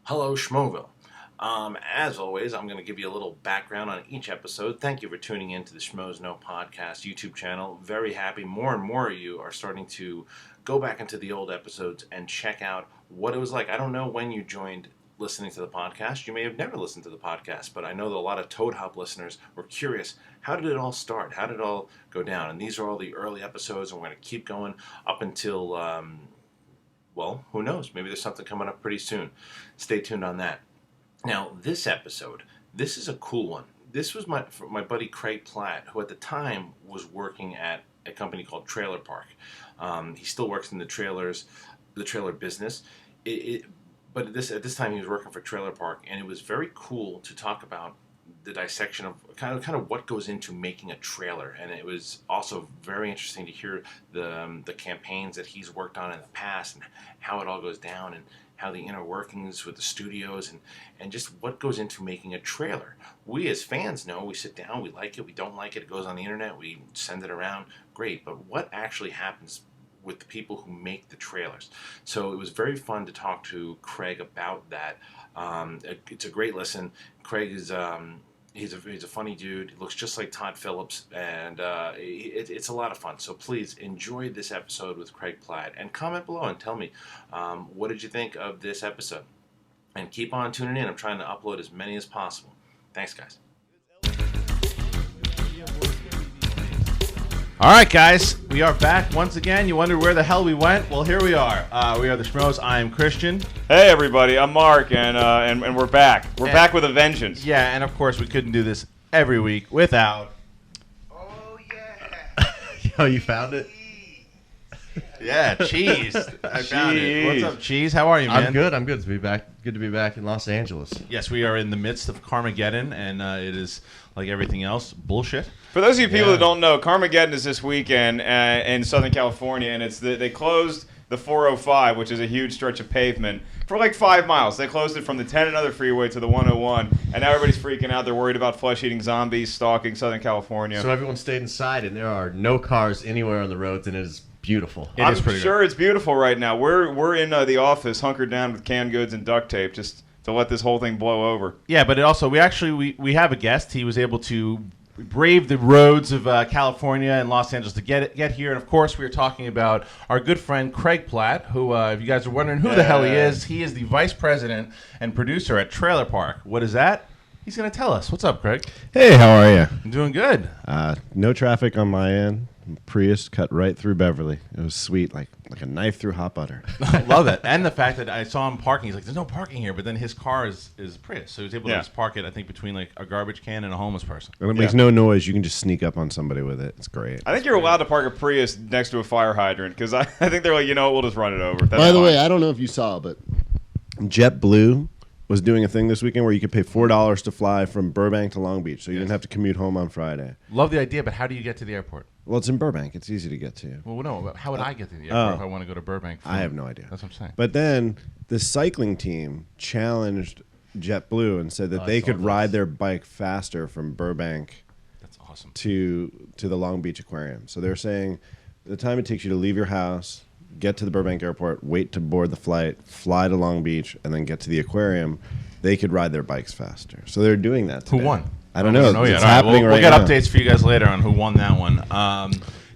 Hello, Schmoville. As always, I'm going to give you a little background on each episode. Thank you for tuning in to the Schmoes Know Podcast YouTube channel. Very happy more and more of you are starting to go back into the old episodes and check out what it was like. I don't know when you joined listening to the podcast. You may have never listened to the podcast, but I know that a lot of Toad Hop listeners were curious. How did it all start? How did it all go down? And these are all the early episodes, and we're going to keep going up until... well, who knows? Maybe there's something coming up pretty soon. Stay tuned on that. Now, this episode, this is a cool one. This was my buddy Craig Platt, who at the time was working at a company called Trailer Park. He still works in the trailer business. But at this time he was working for Trailer Park, and it was very cool to talk about the dissection of kind of what goes into making a trailer, and it was also very interesting to hear the campaigns that he's worked on in the past and how it all goes down and how the inner workings with the studios and just what goes into making a trailer. We as fans know, we sit down, we like it, we don't like it, it goes on the internet, we send it around, great, but what actually happens with the people who make the trailers? So it was very fun to talk to Craig about that. It's a great listen. Craig is he's a funny dude. He looks just like Todd Phillips, and it's a lot of fun. So please enjoy this episode with Craig Platt, and comment below and tell me what did you think of this episode. And keep on tuning in. I'm trying to upload as many as possible. Thanks, guys. All right, guys, we are back once again. You wonder where the hell we went? Well, here we are. We are the Schmoes. I am Christian. Hey, everybody. I'm Mark, and we're back. We're back with a vengeance. Yeah, and of course, we couldn't do this every week without... Oh, yeah. Yo, you found it? Yeah, Cheese. I found it. What's up, Cheese? How are you, man? I'm good. I'm good to be back. Good to be back in Los Angeles. Yes, we are in the midst of Carmageddon, and it is, like everything else, bullshit. For those of you people that don't know, Carmageddon is this weekend in Southern California, and they closed the 405, which is a huge stretch of pavement, for like 5 miles. They closed it from the 10 and other freeway to the 101, and now everybody's freaking out. They're worried about flesh-eating zombies stalking Southern California. So everyone stayed inside, and there are no cars anywhere on the roads, and it is beautiful. I'm sure it's beautiful right now. We're in the office, hunkered down with canned goods and duct tape, just to let this whole thing blow over. Yeah, but we have a guest. He was able to brave the roads of California and Los Angeles to get here. And, of course, we are talking about our good friend Craig Platt, who, if you guys are wondering who the hell he is the vice president and producer at Trailer Park. What is that? He's going to tell us. What's up, Craig? Hey, how are you? I'm doing good. No traffic on my end. Prius cut right through Beverly. It was sweet, like a knife through hot butter. Love it. And the fact that I saw him parking, he's like, there's no parking here, but then his car is Prius, so he was able to just park it, I think, between like a garbage can and a homeless person. And it makes no noise. You can just sneak up on somebody with it. It's great. I think you're allowed to park a Prius next to a fire hydrant, because I think they're like, we'll just run it over. By the way, I don't know if you saw, but JetBlue was doing a thing this weekend where you could pay $4 to fly from Burbank to Long Beach, so you didn't have to commute home on Friday. Love the idea, but how do you get to the airport? Well, it's in Burbank. It's easy to get to. Well, no, but how would I get to the airport if I want to go to Burbank? I have no idea. That's what I'm saying. But then the cycling team challenged JetBlue and said that they could ride their bike faster from Burbank That's awesome. to the Long Beach Aquarium. So they're saying the time it takes you to leave your house, get to the Burbank airport, wait to board the flight, fly to Long Beach, and then get to the aquarium, they could ride their bikes faster. So they're doing that today. Who won? I don't know. It's happening right now. We'll get updates for you guys later on who won that one.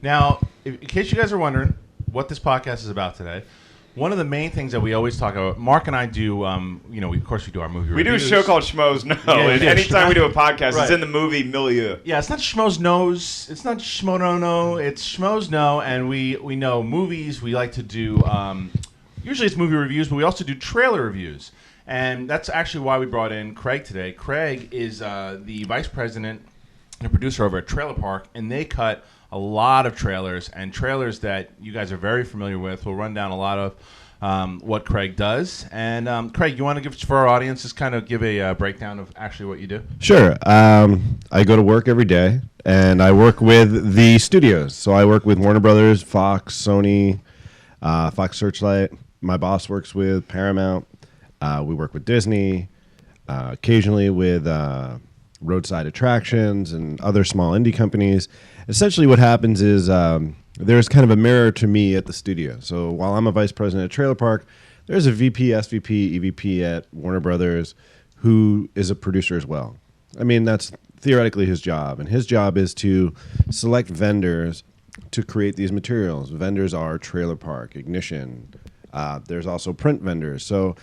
Now, in case you guys are wondering what this podcast is about today, one of the main things that we always talk about, Mark and I do, of course we do our movie reviews. We do a show called Schmoes Know, and anytime we do a podcast, it's in the movie milieu. Yeah, it's not Schmoes Knows, it's not Schmo No No, it's Schmoes Know, and we know movies. We like to do, usually it's movie reviews, but we also do trailer reviews. And that's actually why we brought in Craig today. Craig is the vice president and producer over at Trailer Park, and they cut a lot of trailers, and trailers that you guys are very familiar with. We'll run down a lot of what Craig does. And Craig, you want to give, for our audience, just kind of give a breakdown of actually what you do? Sure. I go to work every day, and I work with the studios. So I work with Warner Brothers, Fox, Sony, Fox Searchlight. My boss works with Paramount. We work with Disney, occasionally with roadside attractions and other small indie companies. Essentially what happens is there's kind of a mirror to me at the studio. So while I'm a vice president at Trailer Park, There's a VP, SVP, EVP at Warner Brothers who is a producer as well. I mean, that's theoretically his job. And his job is to select vendors to create these materials. Vendors are Trailer Park, Ignition. There's also print vendors. So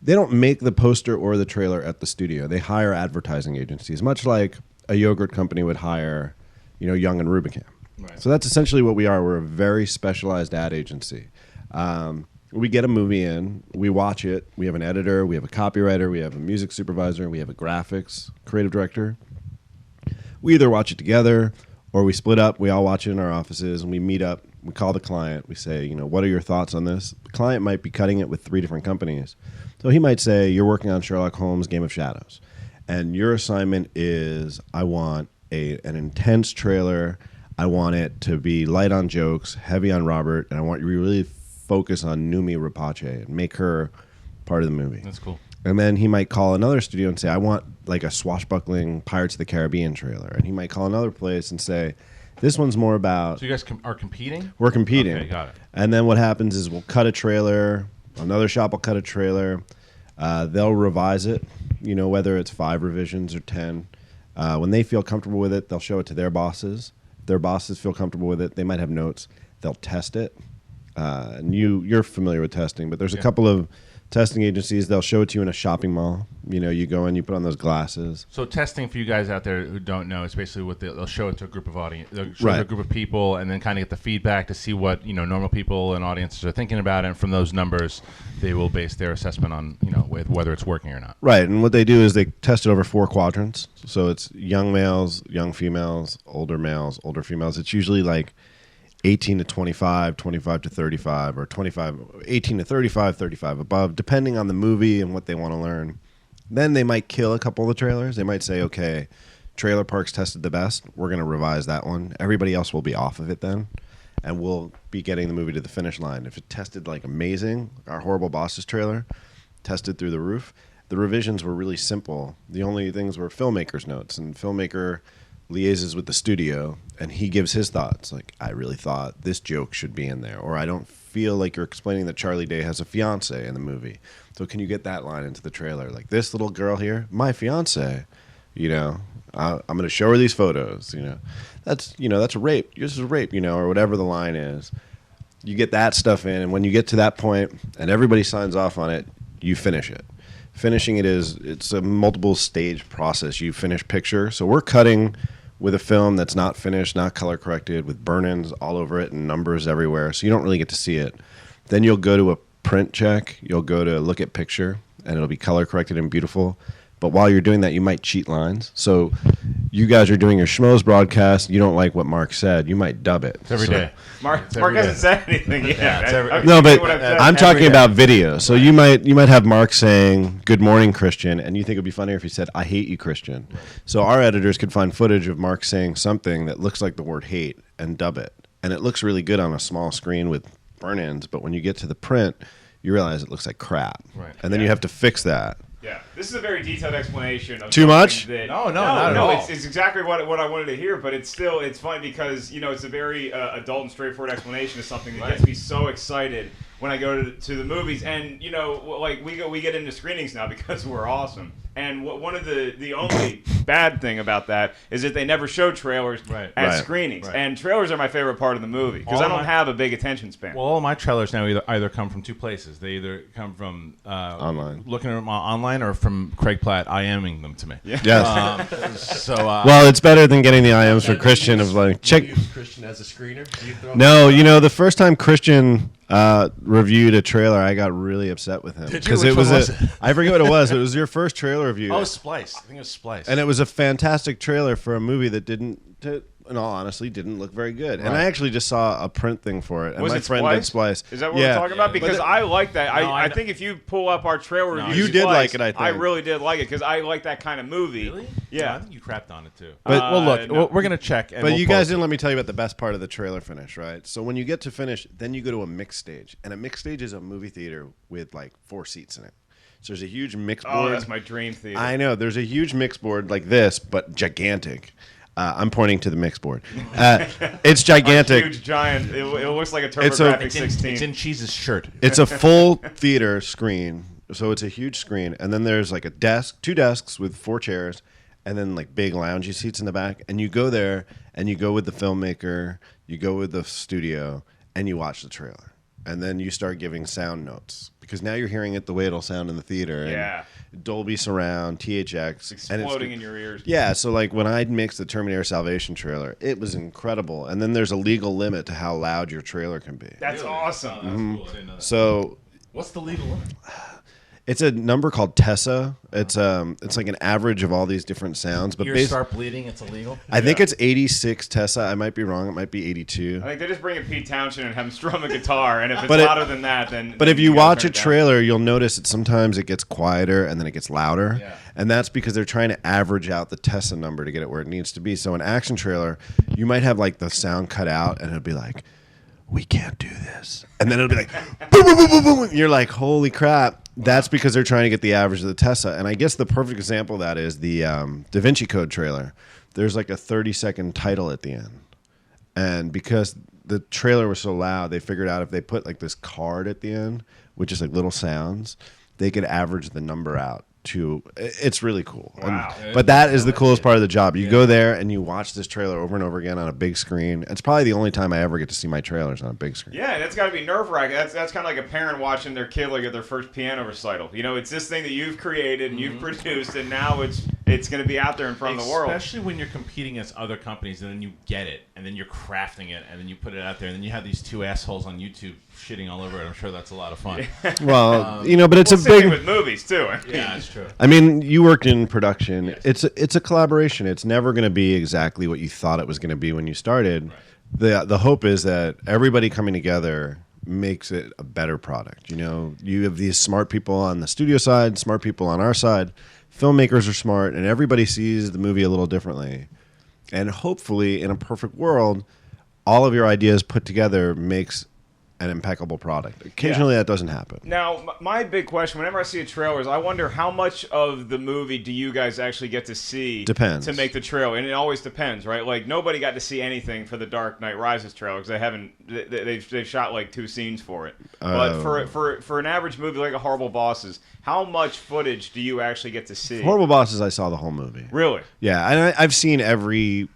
they don't make the poster or the trailer at the studio. They hire advertising agencies, much like a yogurt company would hire, Young and Rubicam. Right. So that's essentially what we are. We're a very specialized ad agency. We get a movie in, we watch it, we have an editor, we have a copywriter, we have a music supervisor, we have a graphics creative director. We either watch it together or we split up, we all watch it in our offices, and we meet up, we call the client, we say, what are your thoughts on this? The client might be cutting it with 3 different companies. So he might say, you're working on Sherlock Holmes' Game of Shadows, and your assignment is, I want an intense trailer, I want it to be light on jokes, heavy on Robert, and I want you to really focus on Numi Rapace and make her part of the movie. That's cool. And then he might call another studio and say, I want like a swashbuckling Pirates of the Caribbean trailer. And he might call another place and say, this one's more about... So you guys are competing? We're competing. Okay, got it. And then what happens is we'll cut a trailer. Another shop will cut a trailer. They'll revise it, whether it's 5 revisions or 10. When they feel comfortable with it, they'll show it to their bosses. If their bosses feel comfortable with it, they might have notes. They'll test it. And you're familiar with testing, but there's a couple of testing agencies. They'll show it to you in a shopping mall. You go in, you put on those glasses. So testing, for you guys out there who don't know, is basically what they'll show it to a group of audience, they'll show it to a group of people, and then kind of get the feedback to see what normal people and audiences are thinking about it. And from those numbers, they will base their assessment on with whether it's working or not. Right, and what they do is they test it over 4 quadrants. So it's young males, young females, older males, older females. It's usually like 18 to 25, 25 to 35, or 18 to 35, 35 above, depending on the movie and what they want to learn. Then they might kill a couple of the trailers. They might say, okay, Trailer Park's tested the best. We're going to revise that one. Everybody else will be off of it then, and we'll be getting the movie to the finish line. If it tested like amazing, our Horrible Bosses trailer tested through the roof, the revisions were really simple. The only things were filmmaker's notes, and filmmaker liaises with the studio, and he gives his thoughts. Like, I really thought this joke should be in there, or I don't feel like you're explaining that Charlie Day has a fiance in the movie. So can you get that line into the trailer? Like, this little girl here, my fiance. I'm going to show her these photos. That's a rape. This is a rape. Or whatever the line is. You get that stuff in, and when you get to that point, and everybody signs off on it, you finish it. Finishing it's a multiple stage process. You finish picture. So we're cutting with a film that's not finished, not color corrected, with burn-ins all over it and numbers everywhere, so you don't really get to see it. Then you'll go to a print check, you'll go to look at picture, and it'll be color corrected and beautiful. But while you're doing that, you might cheat lines. So you guys are doing your SCHMOES broadcast, you don't like what Mark said, you might dub it. It's every day. Mark hasn't said anything yet. No, but I'm talking about video. So you might have Mark saying, good morning, Christian, and you think it would be funnier if he said, I hate you, Christian. Right. So our editors could find footage of Mark saying something that looks like the word hate and dub it. And it looks really good on a small screen with burn-ins, but when you get to the print, you realize it looks like crap. Right. And then you have to fix that. Yeah, this is a very detailed explanation of too much. No, not at all. It's exactly what I wanted to hear, but it's funny because it's a very adult and straightforward explanation of something that gets me so excited when I go to the movies, and we get into screenings now because we're awesome. And one of the only bad thing about that is that they never show trailers at screenings. Right. And trailers are my favorite part of the movie because I don't have a big attention span. Well, all my trailers now either come from 2 places. They either come from online, looking at them online, or from Craig Platt IMing them to me. Yeah. Yes. Well, it's better than getting the IMs for Christian of like check. Use Christian as a screener? No, the first time Christian reviewed a trailer, I got really upset with him because it was I forget what it was. It was your first trailer review. Oh, Splice. I think it was Splice. And it was a fantastic trailer for a movie that in all honesty, didn't look very good. Right. And I actually just saw a print thing for it. And was my friend did Splice. Is that what we're talking about? Because I like that. I think if you pull up our trailer review, you did like it, I think. I really did like it because I like that kind of movie. Really? Yeah. No, I think you crapped on it too. But look, we're going to check. And but you guys didn't let me tell you about the best part of the trailer finish, right? So when you get to finish, then you go to a mix stage. And a mix stage is a movie theater with like 4 seats in it. So there's a huge mix board. Oh, that's my dream theater. I know. There's a huge mix board like this, but gigantic. I'm pointing to the mix board. It's gigantic. Huge, giant. It looks like a It's a- TurboGrafx 16. It's in Cheese's shirt. It's a full theater screen, so it's a huge screen, and then there's like a desk, 2 desks with 4 chairs, and then like big loungy seats in the back. And you go there, and you go with the filmmaker, you go with the studio, and you watch the trailer, and then you start giving sound notes because now you're hearing it the way it'll sound in the theater. Yeah. And Dolby Surround, THX, It's exploding in your ears. Yeah, so like when I mixed the Terminator Salvation trailer, it was incredible. And then there's a legal limit to how loud your trailer can be. That's awesome. That's cool. I didn't know that. So What's the legal limit? it's a number called Tessa. It's like an average of all these different sounds. But Ears start bleeding. It's illegal. I think it's 86 Tessa. I might be wrong. It might be 82. I think they just bring in Pete Townshend and have him strum a guitar, and if it's But louder than that, then. But then if you gotta watch turn a it down. trailer, you'll notice that sometimes it gets quieter and then it gets louder. Yeah. And that's because they're trying to average out the Tessa number to get it where it needs to be. So an action trailer, you might have like the sound cut out and it'll be like, we can't do this. And then it'll be like, boom, boom, boom, boom, boom. And you're like, holy crap. That's because they're trying to get the average of the Tessa. And I guess the perfect example of that is the Da Vinci Code trailer. There's like a 30-second title at the end. And because the trailer was so loud, they figured out if they put like this card at the end, which is like little sounds, they could average the number out to. It's really cool. Wow. But that is the coolest part of the job. You go there and you watch this trailer over and over again on a big screen. It's probably the only time I ever get to see my trailers on a big screen. Yeah, that's got to be nerve-wracking. That's kind of like a parent watching their kid like at their first piano recital. You know, it's this thing that you've created and you've produced, and now it's going to be out there in front of the world. Especially when you're competing against other companies, and then you get it, and then you're crafting it, and then you put it out there, and then you have these 2 assholes on YouTube shitting all over it. I'm sure that's a lot of fun. Well, but it's Well, a same thing big. with movies too. Yeah, that's true. I mean, you worked in production. Yes. It's a collaboration. It's never going to be exactly what you thought it was going to be when you started. The hope is that everybody coming together makes it a better product. You know, you have these smart people on the studio side, smart people on our side. Filmmakers are smart, and everybody sees the movie a little differently. And hopefully, in a perfect world, all of your ideas put together makes an impeccable product. Occasionally, that doesn't happen. Now, my big question, whenever I see a trailer, is I wonder how much of the movie do you guys actually get to see Depends. to make the trailer? And it always depends, right? Like, nobody got to see anything for the Dark Knight Rises trailer because they've shot like 2 scenes for it. But for an average movie like A Horrible Bosses, how much footage do you actually get to see? Horrible Bosses, I saw the whole movie. Really? Yeah, and I've seen every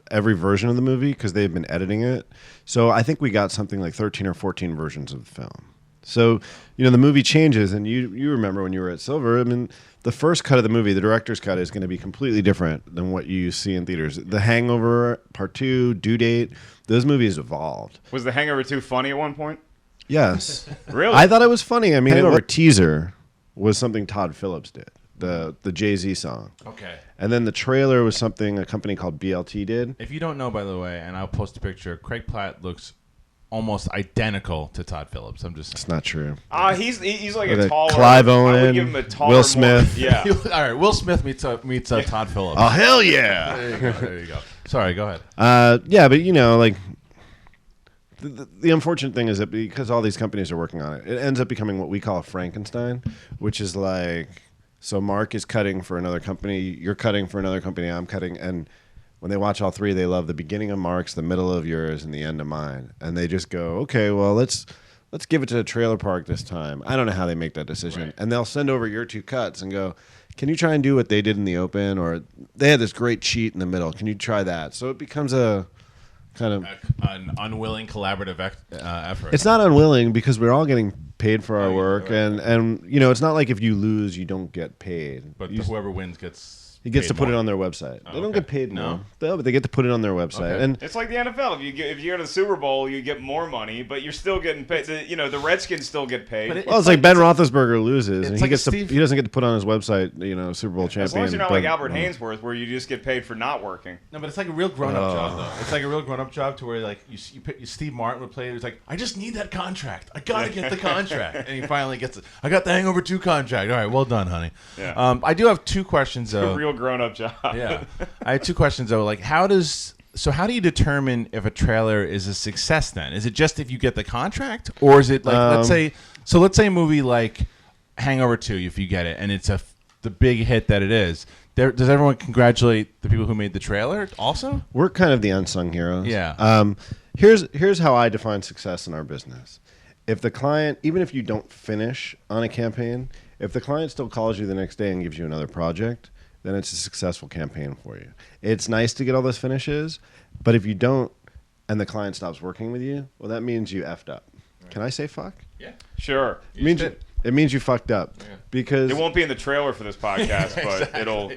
version of the movie because they've been editing it. So I think we got something like 13 or 14 versions of the film. So, the movie changes, and you remember when you were at Silver, I mean, the first cut of the movie, the director's cut, is going to be completely different than what you see in theaters. The Hangover, Part 2, Due Date, those movies evolved. Was The Hangover 2 funny at one point? Yes. Really? I thought it was funny. I mean, Hangover teaser was something Todd Phillips did, the Jay-Z song. Okay. And then the trailer was something a company called BLT did. If you don't know, by the way, and I'll post a picture, Craig Platt looks almost identical to Todd Phillips. I'm just. It's not true. He's like With a a taller. Clive I would Owen, give him a taller, Will more- Smith. yeah. All right, Will Smith meets Todd Phillips. Oh, hell yeah. There you go. There you go. Sorry, go ahead. Yeah, but like the unfortunate thing is that because all these companies are working on it, it ends up becoming what we call a Frankenstein, which is like, so Mark is cutting for another company, you're cutting for another company, I'm cutting, and when they watch all three, they love the beginning of Mark's, the middle of yours, and the end of mine, and they just go, okay, well let's give it to the trailer park this time. I don't know how they make that decision, Right. and they'll send over your 2 cuts and go, can you try and do what they did in the open, or they had this great cheat in the middle, can you try that? So it becomes a kind of, An unwilling collaborative effort. it's not unwilling because we're all getting paid for our yeah, work, right. and it's not like if you lose you don't get paid. But You- whoever wins gets. he gets to paid put more. it on their website. They don't okay. get paid No? more. But they get to put it on their website. Okay. And It's like the NFL. If you go to the Super Bowl, you get more money, but you're still getting paid. The Redskins still get paid. But well, it's like Ben Roethlisberger loses, and it's he like gets Steve- he doesn't get to put on his website, Super Bowl champion. as long as you're not but- like Albert Hainsworth, where you just get paid for not working. No, but it's like a real grown-up job, though. It's like a real grown-up job to where, like, Steve Martin would play it. He's like, I just need that contract. I got to get the contract. And he finally gets it. I got the Hangover 2 contract. All right, well done, honey. Yeah. I do have 2 questions, A though. real grown-up job. Yeah. I have 2 questions, though. Like, how do you determine if a trailer is a success then? Is it just if you get the contract? Or is it like, let's say a movie like Hangover 2, if you get it, and it's the big hit that it is, does everyone congratulate the people who made the trailer also? We're kind of the unsung heroes. Yeah. Here's how I define success in our business. If the client, even if you don't finish on a campaign, if the client still calls you the next day and gives you another project, then it's a successful campaign for you. It's nice to get all those finishes, but if you don't and the client stops working with you, well, that means you effed up. Right. Can I say fuck? Yeah. Sure. It means you fucked up. Yeah. Because it won't be in the trailer for this podcast, but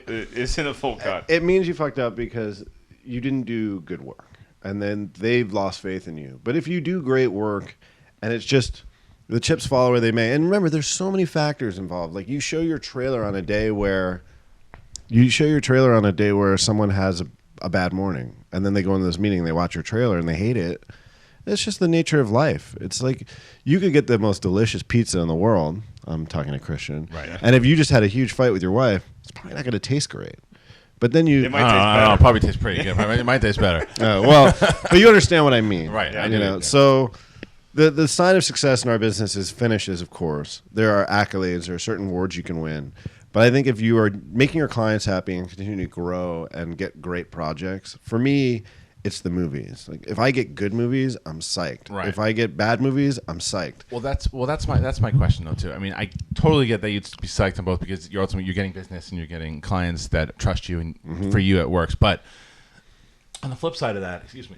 it's in the full cut. It means you fucked up because you didn't do good work, and then they've lost faith in you. But if you do great work, and it's just the chips fall where they may, and remember, there's so many factors involved. Like you show your trailer on a day where someone has a bad morning, and then they go into this meeting, they watch your trailer, and they hate it. It's just the nature of life. It's like you could get the most delicious pizza in the world. I'm talking to Christian. Right. And if you just had a huge fight with your wife, it's probably not going to taste great. But then you... It might taste better. It'll probably taste pretty good. It might taste better. But you understand what I mean. Right. You know, so the sign of success in our business is finishes, of course. There are accolades. There are certain awards you can win. But I think if you are making your clients happy and continue to grow and get great projects, for me... it's the movies. Like if I get good movies, I'm psyched. Right. If I get bad movies, I'm psyched. Well, that's my question though too. I mean, I totally get that you'd be psyched on both because you're getting business and you're getting clients that trust you and for you it works. But on the flip side of that, excuse me,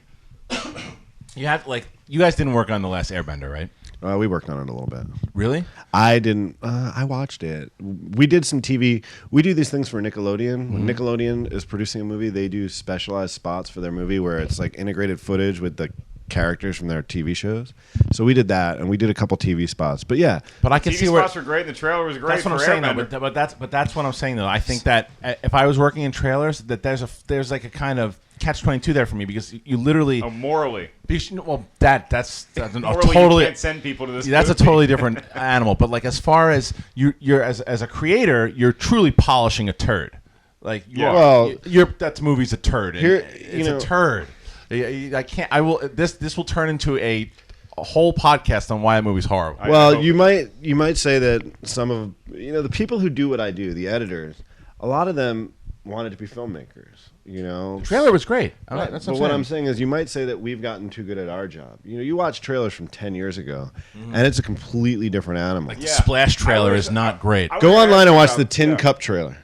you guys didn't work on The Last Airbender, right? We worked on it a little bit. Really? I didn't. I watched it. We did some TV. We do these things for Nickelodeon. When Nickelodeon is producing a movie, they do specialized spots for their movie where it's like integrated footage with the characters from their TV shows. So we did that, and we did a couple TV spots. But yeah, but I can TV see where spots were great. And the trailer was great. that's what I'm saying. Though, but that's what I'm saying though. I think that if I was working in trailers, that there's like a kind of catch-22 there for me because you literally morally. That's Morally, totally. you can't send people to this. That's movie. a totally different animal. But like as far as you're as a creator, you're truly polishing a turd. Like that movie's a turd. It's a turd. I can't. I will. This will turn into a whole podcast on why a movie's horrible. Well, you might say that some of the people who do what I do, the editors, a lot of them wanted to be filmmakers. The trailer was great. Right. That's what I'm saying is you might say that we've gotten too good at our job. You watch trailers from 10 years ago, and it's a completely different animal. The Splash trailer is not great. Go online and watch the Tin Cup trailer.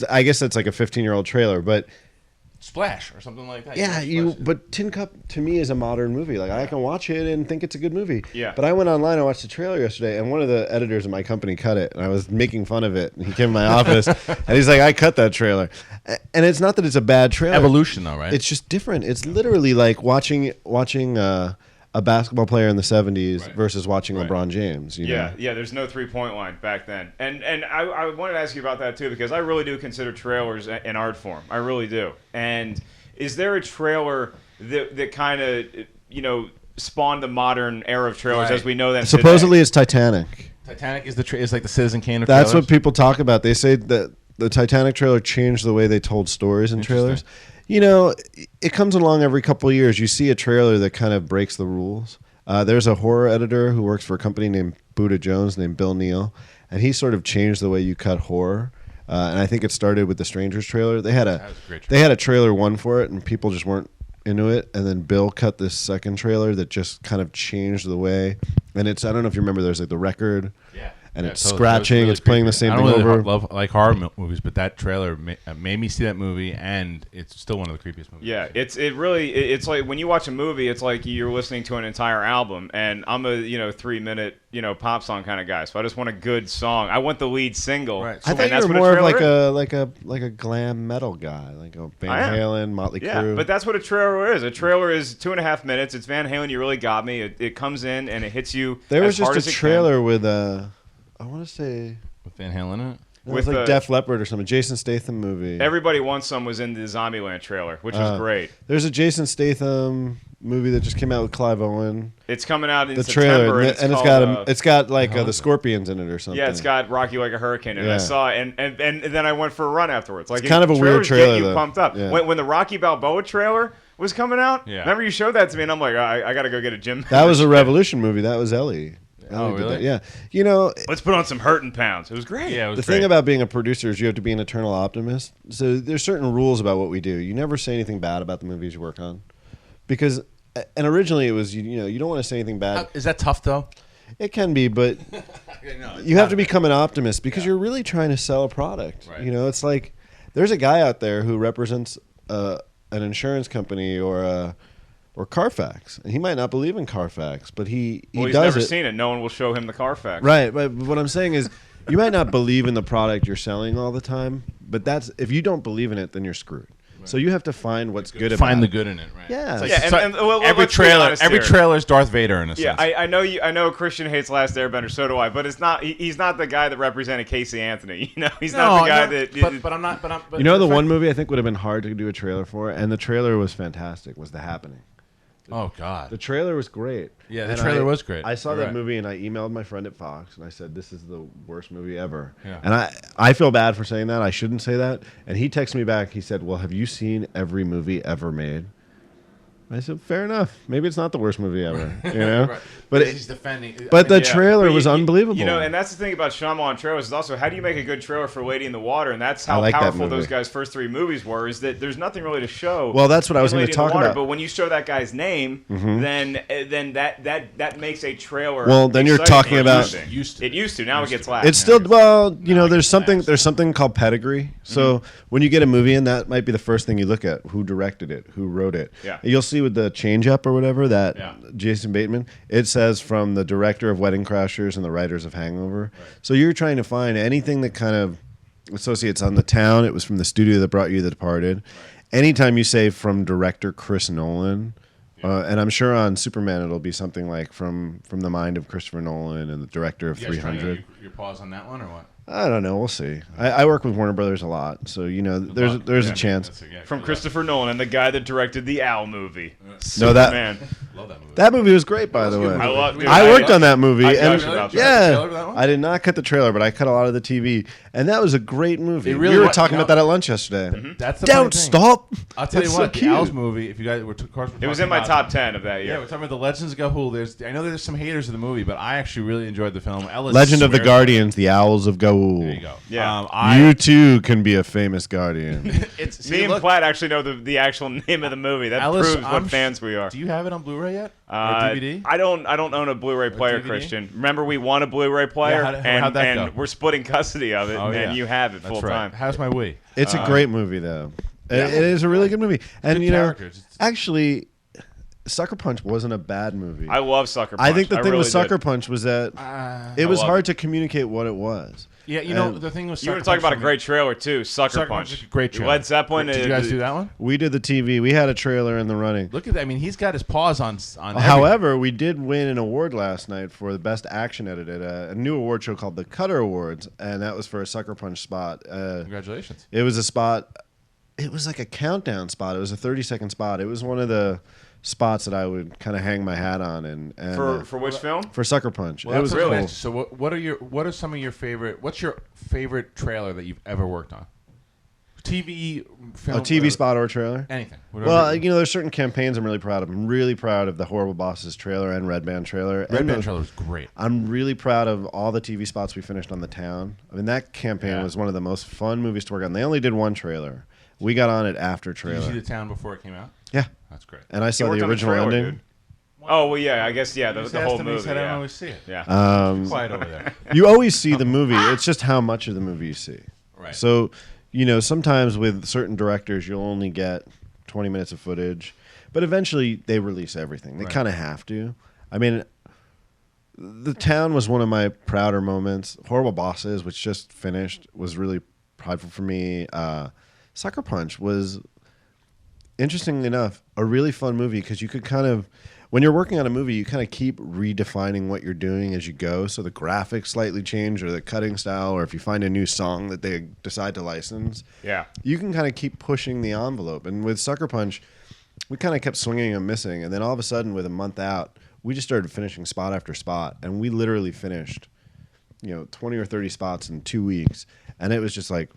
I guess it's like a 15-year-old trailer, but Splash or something like that. Yeah, but Tin Cup to me is a modern movie. Like I can watch it and think it's a good movie. Yeah. But I went online and watched the trailer yesterday, and one of the editors of my company cut it, and I was making fun of it. And he came to my office, and he's like, "I cut that trailer," and it's not that it's a bad trailer. Evolution, though, right? It's just different. It's literally like watching a basketball player in the 70s versus watching LeBron James. Yeah, there's no three-point line back then. And I wanted to ask you about that, too, because I really do consider trailers an art form. I really do. And is there a trailer that kind of, spawned the modern era of trailers as we know them Supposedly today? It's Titanic. Titanic is like the Citizen Kane of That's trailers? what people talk about. They say that the Titanic trailer changed the way they told stories in trailers. It comes along every couple of years. You see a trailer that kind of breaks the rules. There's a horror editor who works for a company named Buddha Jones, named Bill Neal, and he sort of changed the way you cut horror. And I think it started with the Strangers trailer. They had a trailer one for it, and people just weren't into it. And then Bill cut this second trailer that just kind of changed the way. And I don't know if you remember, there's like the record. Yeah. And it's scratching. It's playing the same thing over. I over. don't really like horror movies, but that trailer made me see that movie, and it's still one of the creepiest movies. Yeah, it's like when you watch a movie, it's like you're listening to an entire album. And I'm a 3-minute pop song kind of guy, so I just want a good song. I want the lead single. Right. I thought you were more of like a glam metal guy, like a Van Halen, Motley Crue. Yeah, but that's what a trailer is. A trailer is 2.5 minutes. It's Van Halen. You really got me. It comes in and it hits you. There was as hard just as a it trailer can. with I want to say with Van Halen in it. It was like Def Leppard or something. Jason Statham movie. Everybody Wants Some was in the Zombieland trailer, which was great. There's a Jason Statham movie that just came out with Clive Owen. It's coming out in the September, trailer, and it's got like the Scorpions in it or something. Yeah, it's got Rocky Like a Hurricane, and I saw it, and then I went for a run afterwards. Like it's kind of a weird trailer. Get you though. pumped up. Yeah. When the Rocky Balboa trailer was coming out, remember you showed that to me, and I'm like, I got to go get a gym. That was a Revolution movie. That was Ellie. Oh, did really? that. Yeah. You know, Let's put on some hurting pounds. It was great. Yeah, it was the great. thing about being a producer is you have to be an eternal optimist. So there's certain rules about what we do. You never say anything bad about the movies you work on, because and originally it was you know you don't want to say anything bad. Is that tough though? It can be, but you have to become an optimist because you're really trying to sell a product. Right. You know, it's like there's a guy out there who represents an insurance company or Carfax, and he might not believe in Carfax, but he He's does never it. seen it. No one will show him the Carfax. Right, but what I'm saying is, you might not believe in the product you're selling all the time, but if you don't believe in it, then you're screwed. Right. So you have to find what's good about it. Find the good in it, right? Yeah. It's like, Yeah, well, every let's be trailer, honest every here. trailer's Darth Vader in a Yeah, sense. I know Christian hates Last Airbender, so do I. But it's not. He's not the guy that represented Casey Anthony. You know, he's not the guy that. But I'm not. But you know, the one movie I think would have been hard to do a trailer for, and the trailer was fantastic, was The Happening. Oh God. The trailer was great. Yeah, the And trailer was great. I saw You're that right. movie and I emailed my friend at Fox and I said, "This is the worst movie ever." Yeah. And I feel bad for saying that. I shouldn't say that. And he texted me back. He said, "Well, have you seen every movie ever made?" I said, "Fair enough. Maybe it's not the worst movie ever." You know, Right. but he's defending. but the Yeah, trailer but was unbelievable. You know, and that's the thing about Shyamalan trailers is also how do you make a good trailer for Lady in the Water, and that's I how like that powerful movie. those guys' first 3 movies were. Is that there's nothing really to show. Well, that's what I was in gonna Lady in the talk Water, about. But when you show that guy's name, then that makes a trailer. Well, then you're exciting talking or about- interesting. Used to. It used to. Now it gets laughed. It's still there's something called pedigree. So when you get a movie in, that might be the first thing you look at: who directed it, who wrote it. Yeah. You'll see with the Change Up or whatever that Yeah. Jason Bateman. It says from the director of Wedding Crashers and the writers of Hangover. So you're trying to find anything that kind of associates on The Town. It was from the studio that brought you The Departed. Anytime you say from director Chris Nolan. And I'm sure on Superman it'll be something like from the mind of Christopher Nolan and the director of You guys trying to 300. get your pause on that one or what? I don't know. We'll see. I work with Warner Brothers a lot, so you know there's a chance. From Christopher Nolan, the guy that directed the Owl movie. No, that Man, Love that movie. that movie was great, by the way. I love. Dude, I worked on that movie, I and judged about that. yeah, Trailer for that one? I did not cut the trailer, but I cut a lot of the TV, and that was a great movie. It really we were was, talking you know- about that at lunch yesterday. That's the funny Don't thing. stop! I'll tell you That's what. so The Owls cute. movie. If you guys were, of course, It was in my top 10 of that Yeah, year. we're talking about the Legends of Ga'Hoole. I know there's some haters of the movie, but I actually really enjoyed the film. Ellis Legend of the swears- Guardians, the Owls of Ga'Hoole. There you go. Yeah. You too can be a famous guardian. It's Me and Platt actually know the actual name of the movie. That Alice, proves what fans we are. Do you have it on Blu-ray yet? Or DVD? I don't own a Blu-ray player, DVD? Christian. Remember, we won a Bluray player, Yeah, how'd that and go? we're splitting custody of it, Oh, yeah. and you have it That's full right. time. How's my Wii? It's a great movie, though. Yeah. It is a really good movie, and Good you know, characters. actually, Sucker Punch wasn't a bad movie. I love Sucker Punch. I think the thing really with did. Sucker Punch was that it was love hard it. to communicate what it was. Yeah, you know And the thing was. You were talking about a great trailer too, Sucker Punch. is a great trailer. Led Zeppelin. Did you guys do that one? We did the TV. We had a trailer in the running. Look at that. I mean, he's got his paws on. However, we did win an award last night for the best action edited, a new award show called the Cutter Awards, and that was for a Sucker Punch spot. Congratulations. It was a spot. It was like a countdown spot. It was a 30-second spot. It was one of the spots that I would kind of hang my hat on and For which film? for Sucker Punch. Well, it was really cool. So what are some of your favorite? What's your favorite trailer that you've ever worked on? TV, film, A TV whatever. spot or trailer. Anything. Whatever. Well, you know, there's certain campaigns I'm really proud of. I'm really proud of the Horrible Bosses trailer and Red Band trailer. Red And Band the- trailer was great. I'm really proud of all the TV spots we finished on The Town. I mean, that campaign Yeah. was one of the most fun movies to work on. They only did one trailer. We got on it after Did you trailer. see The Town before it came out? Yeah, That's great. and I You saw worked the on the original trailer, ending. dude. Oh well, yeah. I guess yeah. You The just whole asked him, he movie. said, I don't Yeah. always see it. Yeah. Quiet over there. You always see the movie. It's just how much of the movie you see. Right. So, you know, sometimes with certain directors, you'll only get 20 minutes of footage, but eventually they release everything. They Right. kind of have to. I mean, The Town was one of my prouder moments. Horrible Bosses, which just finished, was really prideful for me. Sucker Punch was, interestingly enough, a really fun movie because you could kind of, when you're working on a movie, you kind of keep redefining what you're doing as you go. So the graphics slightly change, or the cutting style, or if you find a new song that they decide to license, Yeah. you can kind of keep pushing the envelope. And with Sucker Punch, we kind of kept swinging and missing. And then all of a sudden, with a month out, we just started finishing spot after spot. And we literally finished, 20 or 30 spots in 2 weeks. And it was just like,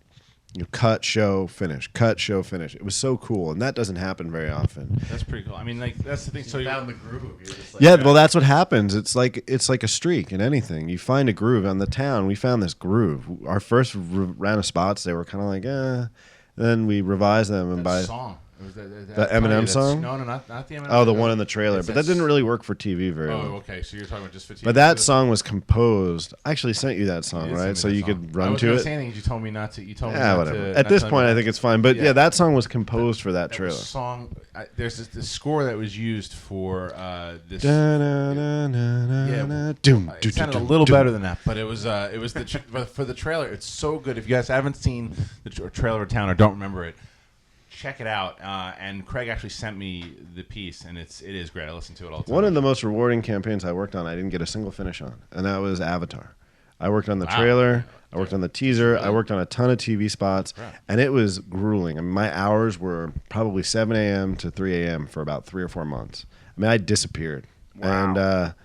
cut, show, finish, cut, show, finish. It was so cool, and that doesn't happen very often. That's pretty cool. I mean, like that's the thing. So you found the groove. You're just like, Yeah, well, that's what happens. It's like a streak in anything. You find a groove. On the town, we found this groove. Our first round of spots, they were kind of like, Then we revised them, and by song. the Eminem song? No, not the Eminem. Oh, the one in the trailer. But that didn't really work for TV very well. Oh, okay. So you're talking about just for TV. But that song was composed. I actually sent you that song, right? So you could run to it. You told me not to. You told me Yeah, not whatever. to. At this point, I think it's fine. But yeah, that song was composed for that That trailer. song. There's this score that was used for this. It sounded a little better than that, but it was but for the trailer. It's so good. If you guys haven't seen the trailer of Town or don't remember it, check it out. And Craig actually sent me the piece, and it is great. I listen to it all the time. One of the most rewarding campaigns I worked on, I didn't get a single finish on, and that was Avatar. I worked on the trailer, I worked on the teaser, I worked on a ton of TV spots, and it was grueling. I mean, my hours were probably 7 a.m. to 3 a.m. for about 3 or 4 months. I mean, I disappeared. Wow. And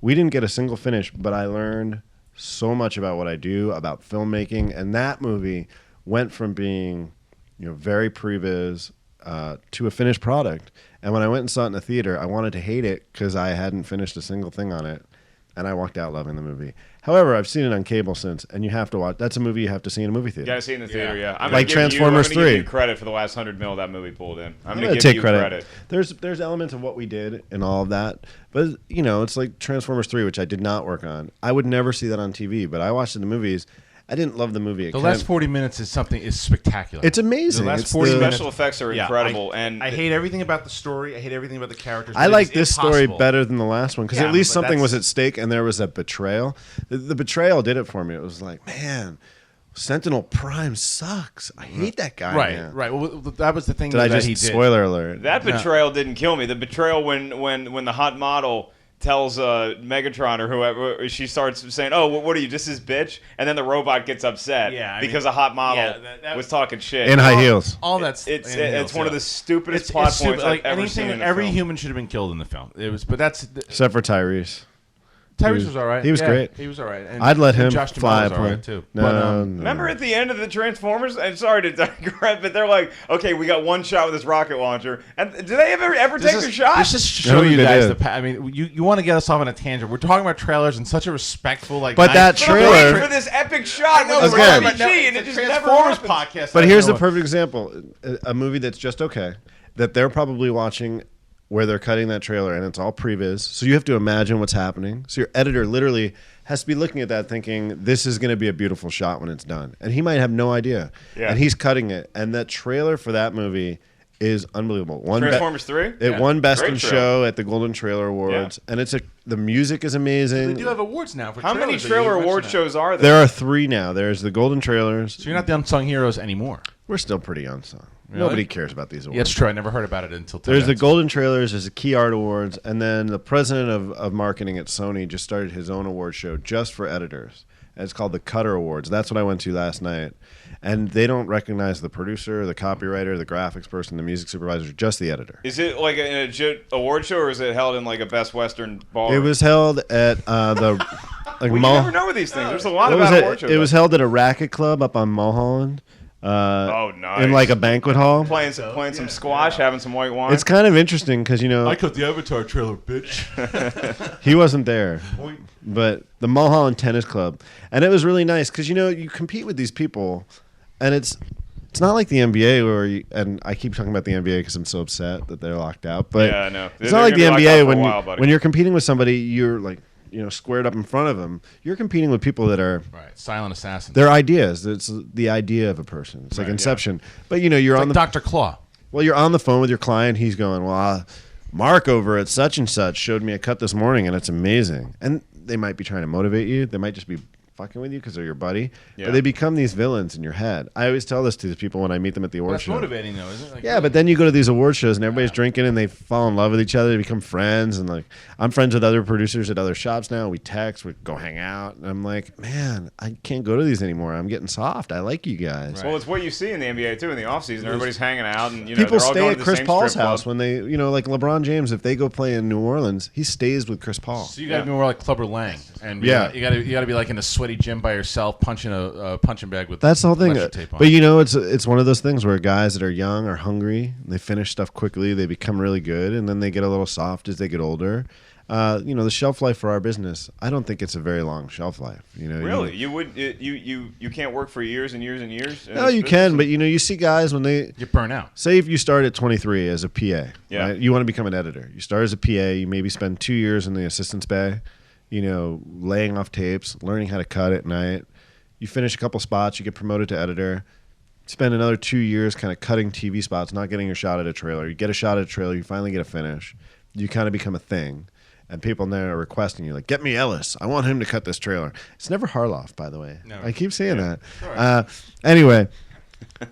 we didn't get a single finish, but I learned so much about what I do, about filmmaking, and that movie went from being very previs to a finished product. And when I went and saw it in the theater, I wanted to hate it because I hadn't finished a single thing on it. And I walked out loving the movie. However, I've seen it on cable since, and you have to watch. That's a movie you have to see in a movie theater. You gotta see it in the theater, yeah. I'm like Transformers 3. I'm gonna give you credit for the last 100 mil that movie pulled in. I'm gonna give take you credit. There's elements of what we did and all of that, but it's like Transformers 3, which I did not work on. I would never see that on TV, but I watched it in the movies. I didn't love the movie. The last 40 minutes is spectacular. It's amazing. The last 40 minutes, special effects are incredible, and I hate everything about the story. I hate everything about the characters. I like this story better than the last one because at least something was at stake and there was a betrayal. The betrayal did it for me. It was like, man, Sentinel Prime sucks. I hate that guy. Right. Well, that was the thing he did. Spoiler alert. That betrayal didn't kill me. The betrayal when the hot model tells Megatron or whoever, she starts saying, "Oh, what are you, just this bitch?" And then the robot gets upset because a hot model was talking shit in high heels. All that's it's one of the stupidest plot points I've ever seen in a every film. human should have been killed in the film. It was, but that's except for Tyrese. Tyrese was all right. He was great. He was all right. And I'd let him Josh fly was all right too. No. Remember at the end of the Transformers? I'm sorry to digress, but they're like, okay, we got one shot with this rocket launcher. And do they ever take their shot? Let's just show you guys I mean, you want to get us off on a tangent. We're talking about trailers in such a respectful, like, but that trailer for this epic shot with the RPG, and it just never Transformers happens. podcast. But here's the perfect example: a movie that's just okay, that they're probably watching, where they're cutting that trailer and it's all previs. So you have to imagine what's happening. So your editor literally has to be looking at that thinking, this is going to be a beautiful shot when it's done. And he might have no idea. Yeah. And he's cutting it. And that trailer for that movie is unbelievable. Transformers 3? It won Best in Show at the Golden Trailer Awards. Yeah. And the music is amazing. They do have awards now for How many trailer award shows are there? There are 3 now. There's the Golden Trailers. So you're not the unsung heroes anymore. We're still pretty unsung. Really? Nobody cares about these awards. Yeah, it's true. I never heard about it until today. There's the Golden Trailers, there's the Key Art Awards, and then the president of marketing at Sony just started his own award show just for editors. And it's called the Cutter Awards. That's what I went to last night. And they don't recognize the producer, the copywriter, the graphics person, the music supervisor, just the editor. Is it like a legit award show, or is it held in like a Best Western bar? It was held at the... Like you never know with these things. There's a lot about award shows. It was held at a racket club up on Mulholland. Nice. In like a banquet hall. Playing some squash, having some white wine. It's kind of interesting because, I cut the Avatar trailer, bitch. He wasn't there. But the Mulholland Tennis Club. And it was really nice because, you compete with these people and it's not like the NBA where and I keep talking about the NBA because I'm so upset that they're locked out. But yeah, I know. It's not like the NBA when you're competing with somebody, you're like, squared up in front of them. You're competing with people that are silent assassins. They're ideas. It's the idea of a person. It's like Inception. Yeah. But you're on like Dr. Claw. Well, you're on the phone with your client. He's going, Mark over at such and such showed me a cut this morning, and it's amazing. And they might be trying to motivate you. They might just be fucking with you because they're your buddy. Yeah. But they become these villains in your head. I always tell this to the people when I meet them at the award show. That's motivating, though, isn't it? Yeah, but then you go to these award shows and everybody's drinking and they fall in love with each other. They become friends. And I'm friends with other producers at other shops now. We text, we go hang out. And I'm like, man, I can't go to these anymore. I'm getting soft. I like you guys. Right. Well, it's what you see in the NBA too in the offseason. Everybody's hanging out and people they're all stay going at to Chris the same Paul's strip house club. when they, like LeBron James, if they go play in New Orleans, he stays with Chris Paul. So you got to be more like Clubber Lang, and you got to be like into Sway sweaty gym by yourself, punching a punching bag with. That's the whole thing. electric tape on. But it's one of those things where guys that are young are hungry. They finish stuff quickly. They become really good, and then they get a little soft as they get older. The shelf life for our business, I don't think it's a very long shelf life. Really, you can't work for years and years and years. No, you can, but you see guys when they you burn out. Say if you start at 23 as a PA, yeah. Right? You want to become an editor. You start as a PA. You maybe spend 2 years in the assistant's bay, laying off tapes, learning how to cut at night. You finish a couple spots, you get promoted to editor. Spend another 2 years kind of cutting TV spots, not getting your shot at a trailer. You get a shot at a trailer, you finally get a finish. You kind of become a thing. And people in there are requesting you, like, get me Ellis. I want him to cut this trailer. It's never Harloff, by the way. No. I keep saying that. Sure. Anyway,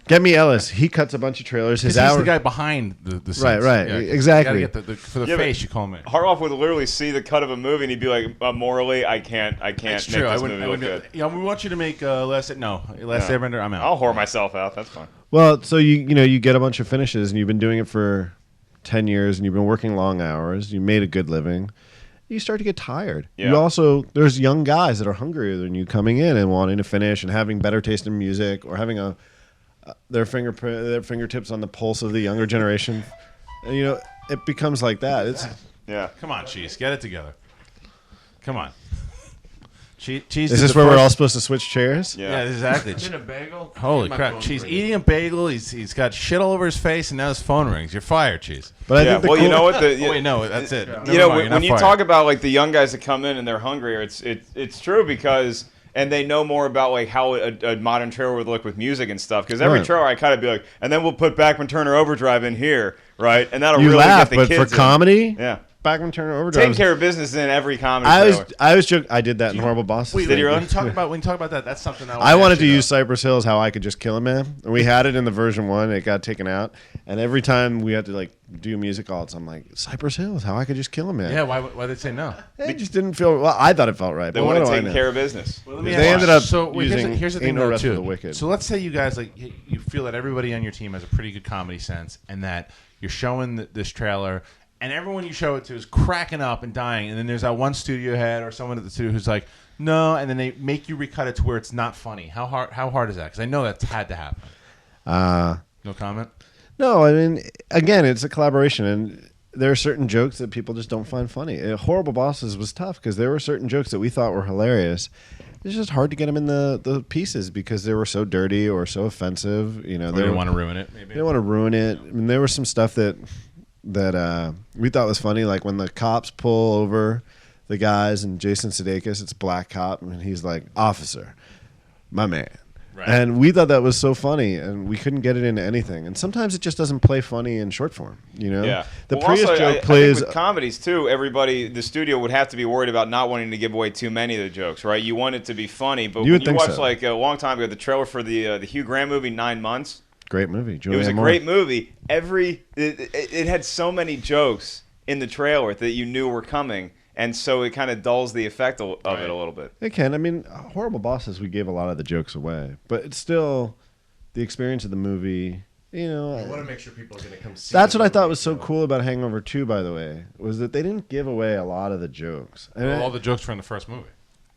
get me Ellis. He cuts a bunch of trailers. He's the guy behind the scenes. Right, Yeah, exactly. You gotta get for the face, you call him in. Harloff would literally see the cut of a movie and he'd be like, morally, I can't make this movie look good. We want you to make Last Airbender. I'm out. I'll whore myself out. That's fine. Well, so you get a bunch of finishes, and you've been doing it for 10 years, and you've been working long hours. You made a good living. You start to get tired. Yeah. There's young guys that are hungrier than you coming in and wanting to finish and having better taste in music or having their fingertips on the pulse of the younger generation. And, it becomes like that. Come on, Cheese, get it together. Come on. Cheese. Is this where we're all supposed to switch chairs? Yeah, exactly. Eating a bagel. Holy crap! Cheese eating a bagel. He's got shit all over his face, and now his phone rings. You're fired, Cheese. But I think you know what? wait, no, that's it. When you talk about like the young guys that come in and they're hungrier, it's true because and they know more about like how a modern trailer would look with music and stuff. Because every trailer I kind of be like, and then we'll put Backman Turner Overdrive in here, right? And that'll really laugh, get the kids but for comedy, yeah. Backman Turner Overdrive. Taking care of business in every comedy trailer. I was joking. I did that in Horrible Bosses. Wait, when you talk about that, that's something I wanted to use Cypress Hills, How I Could Just Kill a Man. And we had it in the version 1. It got taken out. And every time we had to like do music calls, I'm like, Cypress Hills, How I Could Just Kill a Man. Yeah, why did they say no? It just didn't feel, well, I thought it felt right. They want to take care of business. Well, they ended up using, here's the thing, though, Rest for the too. Wicked. So let's say you guys, like, you feel that everybody on your team has a pretty good comedy sense and that you're showing this trailer and everyone you show it to is cracking up and dying. And then there's that one studio head or someone at the studio who's like, no. And then they make you recut it to where it's not funny. How hard is that? Because I know that's had to happen. No comment? No, I mean, again, it's a collaboration. And there are certain jokes that people just don't find funny. Horrible Bosses was tough because there were certain jokes that we thought were hilarious. It's just hard to get them in the pieces because they were so dirty or so offensive. They didn't want to ruin it, maybe. They didn't want to ruin it. I mean, there was some stuff that we thought was funny, like when the cops pull over the guys and Jason Sudeikis, it's a black cop, and he's like, officer, my man. Right. And we thought that was so funny, and we couldn't get it into anything. And sometimes it just doesn't play funny in short form, Yeah. The Prius joke plays... I think with comedies, too, the studio would have to be worried about not wanting to give away too many of the jokes, right? You want it to be funny, but when you watch, like, a long time ago, the trailer for the Hugh Grant movie, 9 Months... Great movie. It was a great movie. It had so many jokes in the trailer that you knew were coming, and so it kind of dulls the effect of it a little bit. It can. I mean, Horrible Bosses, we gave a lot of the jokes away, but it's still the experience of the movie. I want to make sure people are going to come see. That's what I thought was so cool about Hangover 2, by the way, was that they didn't give away a lot of the jokes. All the jokes were in the first movie.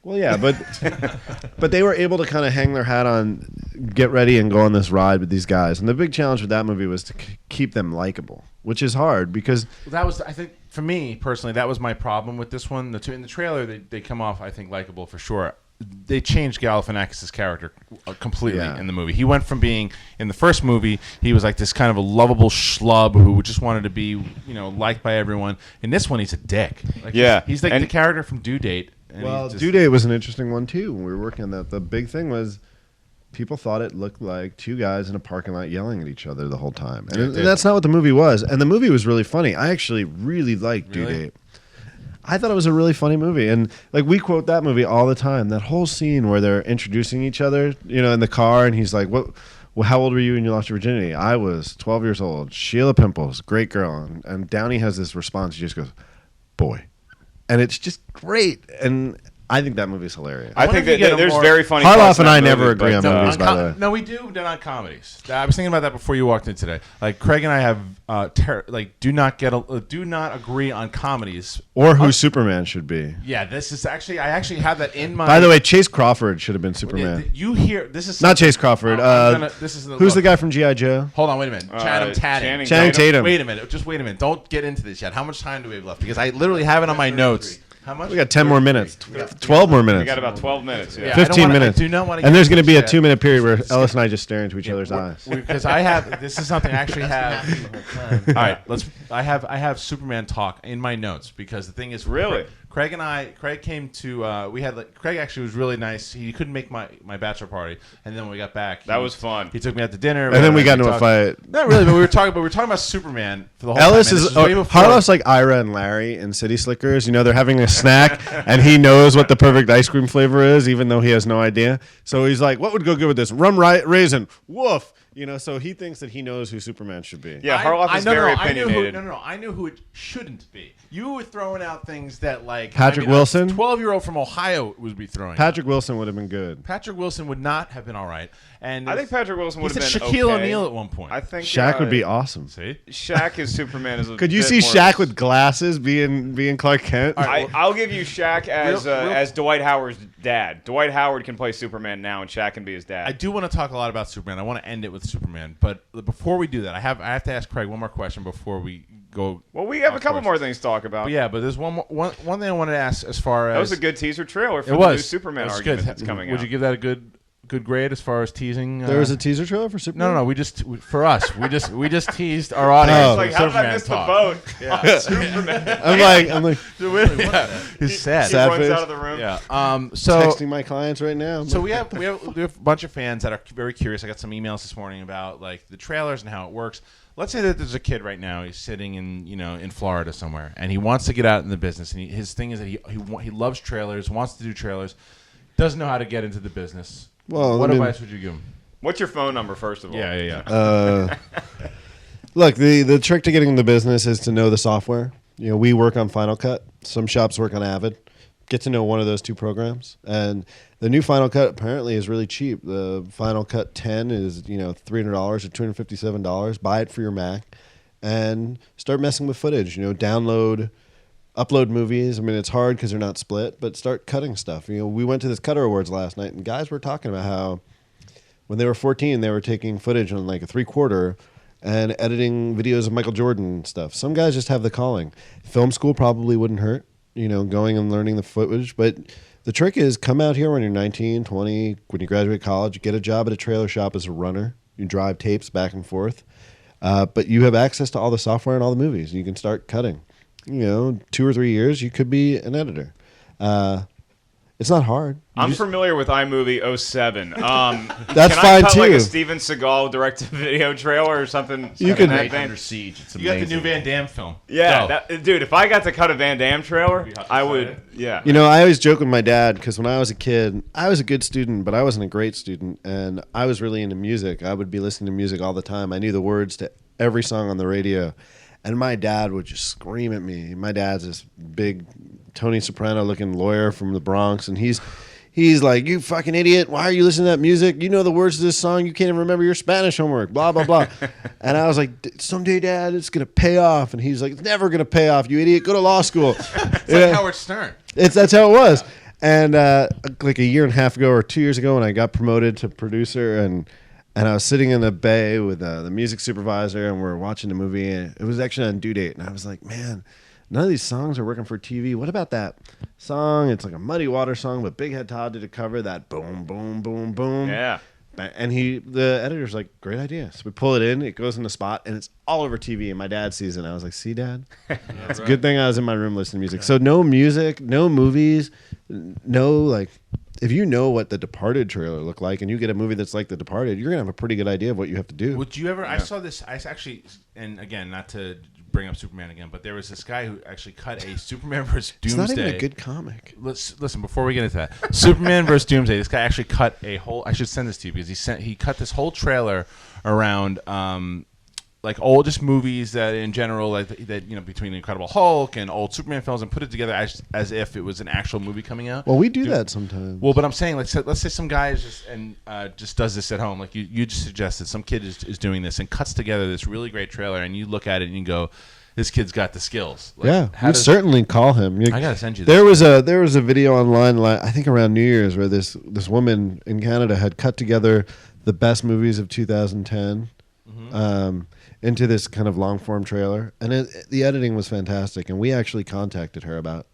Well, yeah, but they were able to kind of hang their hat on, get ready and go on this ride with these guys. And the big challenge with that movie was to keep them likable, which is hard because... That was, I think, for me personally, that was my problem with this one. In the trailer, they come off, I think, likable for sure. They changed Galifianakis' character completely in the movie. He went from being, in the first movie, he was like this kind of a lovable schlub who just wanted to be, liked by everyone. In this one, he's a dick. He's like the character from Due Date. Well, Due Date was an interesting one, too. When we were working on that, the big thing was people thought it looked like two guys in a parking lot yelling at each other the whole time. And that's not what the movie was. And the movie was really funny. I actually really liked Due Date. I thought it was a really funny movie. And like we quote that movie all the time. That whole scene where they're introducing each other, in the car, and he's like, "What? Well, how old were you when you lost your virginity?" "I was 12 years old. Sheila Pimples, great girl." And Downey has this response. He just goes, "Boy." And it's just great. And I think that movie's hilarious. I think that there's very funny. Harloff and I never agree on movies, by the way. No, we do. They're not comedies. I was thinking about that before you walked in today. Like Craig and I have do not agree on comedies or who Superman should be. Yeah, this is actually I actually have that in my. By the way, Chase Crawford should have been Superman. You hear this is not Chase Crawford. Who's the guy from G.I. Joe? Hold on, wait a minute. Channing Tatum. Wait a minute. Just wait a minute. Don't get into this yet. How much time do we have left? Because I literally have it on my notes. How much? We got 10 more minutes. 12 more minutes. We got about 12 minutes. Yeah. 15 minutes. I do not want to. And there's going to be a 2-minute period where Ellis and I just stare into each other's eyes. Because I have. This is something I actually have. All right, I have Superman talk in my notes because the thing is really. Craig came to, Craig actually was really nice. He couldn't make my bachelor party. And then when we got back. That was fun. He took me out to dinner. And then we got into a fight. Not really, but we were talking about Superman for the whole Ellis time. Harloff's like Ira and Larry in City Slickers. You know, they're having a snack and he knows what the perfect ice cream flavor is, even though he has no idea. So he's like, what would go good with this? Rum raisin. Woof. You know, so he thinks that he knows who Superman should be. Yeah, Harloff is very opinionated. I knew who it shouldn't be. You were throwing out things that like Patrick Wilson, 12-year-old from Ohio, would be throwing. Patrick Wilson would have been good. Patrick Wilson would not have been all right. And I think Patrick Wilson would have been Shaquille okay. O'Neal at one point. I think Shaq would be awesome. See, Shaq as Superman is. Could you see Shaq with glasses being Clark Kent? Right, I'll give you Shaq as Dwight Howard's dad. Dwight Howard can play Superman now, and Shaq can be his dad. I do want to talk a lot about Superman. I want to end it with Superman, but before we do that, I have to ask Craig one more question before we go. Well, we have a couple more things to talk about. But there's one thing I wanted to ask as far as that was a good teaser trailer for the new Superman argument that's coming out. Would you give that a good grade as far as teasing? There was a teaser trailer for Superman. No. We just teased our audience. Like, how did I miss the boat? Yeah, Superman. I'm like, he's sad. He runs out of the room. Yeah. So texting my clients right now. So we have a bunch of fans that are very curious. I got some emails this morning about like the trailers and how it works. Let's say that there's a kid right now. He's sitting in Florida somewhere, and he wants to get out in the business. And his thing is that he loves trailers, wants to do trailers, doesn't know how to get into the business. Well, what advice would you give him? What's your phone number, first of all? Yeah. Look, the trick to getting in the business is to know the software. You know, we work on Final Cut. Some shops work on Avid. Get to know one of those two programs. And the new Final Cut apparently is really cheap. The Final Cut 10 is, $300 or $257. Buy it for your Mac and start messing with footage. Upload movies. I mean, it's hard because they're not split, but start cutting stuff. We went to this Cutter Awards last night, and guys were talking about how when they were 14, they were taking footage on like a 3/4 and editing videos of Michael Jordan and stuff. Some guys just have the calling. Film school probably wouldn't hurt, going and learning the footage. But the trick is come out here when you're 19, 20, when you graduate college, get a job at a trailer shop as a runner. You drive tapes back and forth. But you have access to all the software and all the movies. You can start cutting. 2 or 3 years, you could be an editor. It's not hard. I'm familiar with iMovie 07. That's can fine I cut too. Like a Steven Seagal direct-to-video trailer or something. You can make Under Siege. It's You amazing. got the new Van Damme film. Yeah, dude. If I got to cut a Van Damme trailer, I would. Yeah. I always joke with my dad because when I was a kid, I was a good student, but I wasn't a great student, and I was really into music. I would be listening to music all the time. I knew the words to every song on the radio. And my dad would just scream at me. My dad's this big Tony Soprano-looking lawyer from the Bronx, and he's like, "You fucking idiot! Why are you listening to that music? You know the words to this song. You can't even remember your Spanish homework. Blah blah blah." And I was like, "Someday, Dad, it's gonna pay off." And he's like, "It's never gonna pay off. You idiot! Go to law school." It's like Howard Stern. That's how it was. And like a year and a half ago or 2 years ago, when I got promoted to producer and I was sitting in the bay with the music supervisor, and we're watching the movie. And it was actually on due date, and I was like, "Man, none of these songs are working for TV. What about that song? It's like a Muddy Water song, but Big Head Todd did a cover. That boom, boom, boom, boom. Yeah. And the editor's like, great idea. So we pull it in, it goes in the spot, and it's all over TV. And my dad sees it, and I was like, see, Dad? It's a good thing I was in my room listening to music. So no music, no movies, if you know what the Departed trailer looked like and you get a movie that's like The Departed, you're going to have a pretty good idea of what you have to do. Would you ever... I saw this... I actually... And again, not to bring up Superman again, but there was this guy who actually cut a Superman vs. Doomsday. It's not even a good comic. Listen, before we get into that. Superman vs. Doomsday, this guy actually cut a whole... I should send this to you because he cut this whole trailer around like old just movies that in general like that between Incredible Hulk and old Superman films and put it together as if it was an actual movie coming out. Well, we do that sometimes. Well, but I'm saying let's say some guy is just does this at home, like you just suggested. Some kid is doing this and cuts together this really great trailer, and you look at it and you go, this kid's got the skills. Like, yeah, we'd certainly call him. I gotta send you this. There was a video online, I think around New Year's, where this woman in Canada had cut together the best movies of 2010 into this kind of long form trailer, and the editing was fantastic. And we actually contacted her about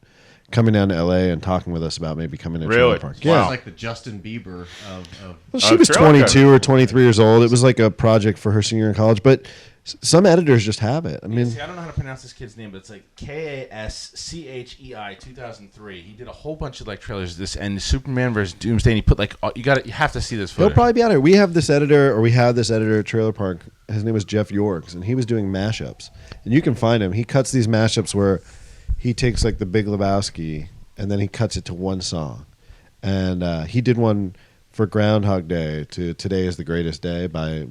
coming down to LA and talking with us about maybe coming to Trailer Park. Yeah, Yeah, it's like the Justin Bieber of well, she was 22 or 23 years old. It was like a project for her senior in college, but some editors just have it. I mean, see, I don't know how to pronounce this kid's name, but it's like KASCHEI 2003. He did a whole bunch of like trailers. This and Superman versus Doomsday. And he put like you have to see this photo. he'll probably be out here. We have this editor at Trailer Park. His name was Jeff Yorks, and he was doing mashups. And you can find him. He cuts these mashups where he takes like The Big Lebowski and then he cuts it to one song. And he did one for Groundhog Day to Today Is the Greatest Day by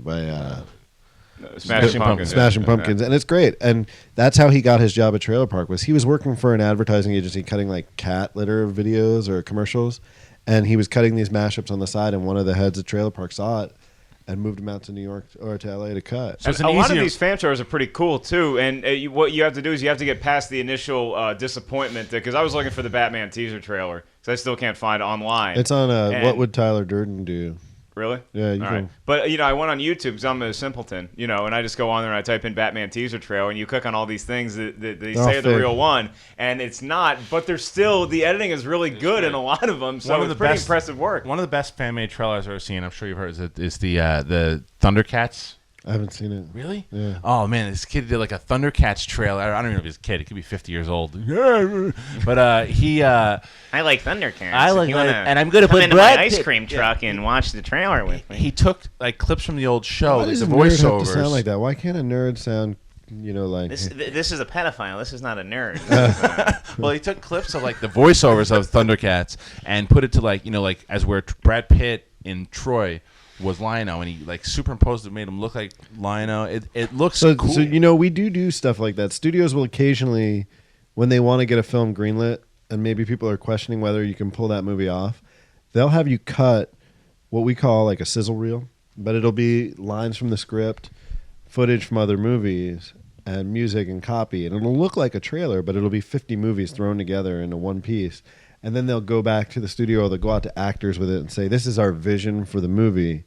Smashing Pumpkins. Smashing Pumpkins, and it's great. And that's how he got his job at Trailer Park. Was he was working for an advertising agency cutting like cat litter videos or commercials, and he was cutting these mashups on the side. And one of the heads of Trailer Park saw it and moved him out to New York or to LA to cut. So a lot of these fan trailers are pretty cool too. And what you have to do is you have to get past the initial disappointment, because I was looking for the Batman teaser trailer because I still can't find it online. It's on What Would Tyler Durden Do? Really? Yeah, you All can. right. But I went on YouTube because I'm a simpleton, and I just go on there and I type in Batman teaser trailer, and you click on all these things that they say are the fake. real one, and it's not. But they're still, the editing is really good in a lot of them, so it's pretty impressive work. One of the best fan made trailers I've ever seen, I'm sure you've heard, is the Thundercats. I haven't seen it. Really? Yeah. Oh man, this kid did like a Thundercats trailer. I don't even know if he's a kid. He could be 50 years old. But he. I like Thundercats. I like, and I'm gonna come put into Brad my ice Pitt- cream truck and watch the trailer with me. He took like clips from the old show, Why like does the a nerd have to voiceovers. sound like that? Why can't a nerd sound, like... This is a pedophile. This is not a nerd. Well, he took clips of like the voiceovers of Thundercats and put it to like as where Brad Pitt in Troy was Lion-O, and he like superimposed it, made him look like Lion-O. It looks cool. So we do stuff like that. Studios will occasionally, when they want to get a film greenlit, and maybe people are questioning whether you can pull that movie off, they'll have you cut what we call like a sizzle reel, but it'll be lines from the script, footage from other movies, and music and copy, and it'll look like a trailer, but it'll be 50 movies thrown together into one piece. And then they'll go back to the studio, or they'll go out to actors with it and say, this is our vision for the movie.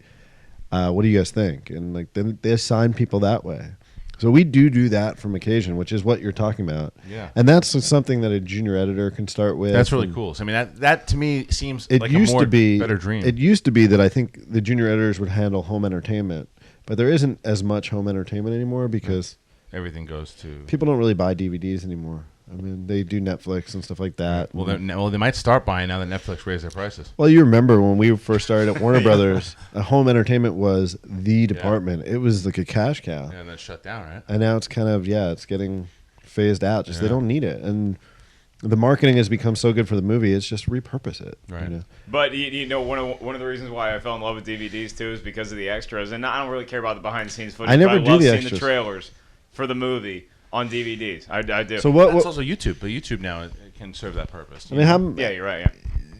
What do you guys think? And like then they assign people that way. So we do that from occasion, which is what you're talking about. Yeah. And that's something that a junior editor can start with. That's really cool. So I mean that to me seems It like used a more to be better dream. It used to be that I think the junior editors would handle home entertainment, but there isn't as much home entertainment anymore because everything goes to people don't really buy DVDs anymore. I mean, they do Netflix and stuff like that. Well, they might start buying now that Netflix raised their prices. Well, you remember when we first started at Warner Brothers, home entertainment was the department. It was like a cash cow. Yeah, and then shut down, right? And now it's kind of, it's getting phased out. Just they don't need it. And the marketing has become so good for the movie, it's just repurpose it. Right. But one of the reasons why I fell in love with DVDs too is because of the extras. And I don't really care about the behind the scenes footage. I never but do love the seeing extras. the trailers for the movie on DVDs. I do. So That's also YouTube, but YouTube now it can serve that purpose. I mean, yeah, you're right.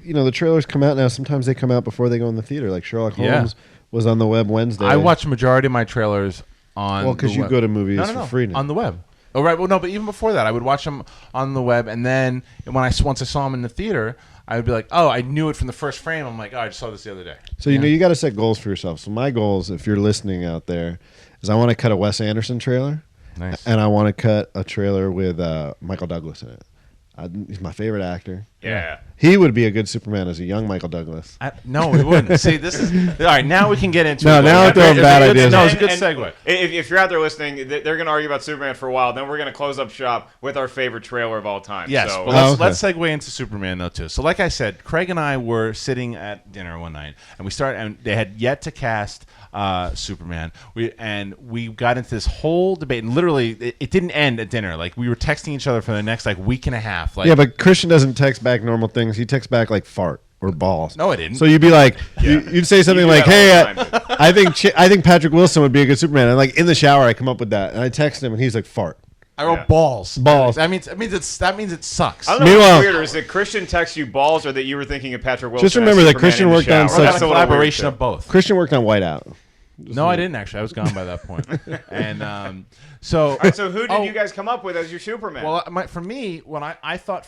Yeah. The trailers come out now. Sometimes they come out before they go in the theater. Like Sherlock Holmes was on the web Wednesday. I watch a majority of my trailers on. Well, because you go to movies for free now. On the web. Oh right, well no, but even before that, I would watch them on the web, and then once I saw them in the theater, I would be like, oh, I knew it from the first frame. I'm like, oh, I just saw this the other day. So you got to set goals for yourself. So my goals, if you're listening out there, is I want to cut a Wes Anderson trailer. Nice. And I want to cut a trailer with Michael Douglas in it. He's my favorite actor. Yeah. He would be a good Superman as a young Michael Douglas. No, we wouldn't. See, this is all right. Now we can get into No, it. now I'm throwing bad ideas. No, it's a good segue. If you're out there listening, they're going to argue about Superman for a while. Then we're going to close up shop with our favorite trailer of all time. Yes, So, but let's segue into Superman though too. So, like I said, Craig and I were sitting at dinner one night, and they had yet to cast Superman. We got into this whole debate, and literally, it didn't end at dinner. Like we were texting each other for the next week and a half. Like, yeah, but Christian doesn't text back normal things. He texts back like fart. or balls. No, I didn't. So you'd be like, you'd say something like, "Hey, I think Patrick Wilson would be a good Superman." And like in the shower, I come up with that, and I text him, and he's like, "Fart." I wrote balls. Balls. That means it sucks. I don't know Meanwhile- what's weirder. Is that Christian texts you balls or that you were thinking of Patrick Wilson? Just remember as that Superman Christian in the worked on shower? such- That's a a little weird, collaboration too. of both. Christian worked on Whiteout. No, I didn't actually. I was gone by that point. And so. All right, so who did you guys come up with as your Superman? Well, for me, when I thought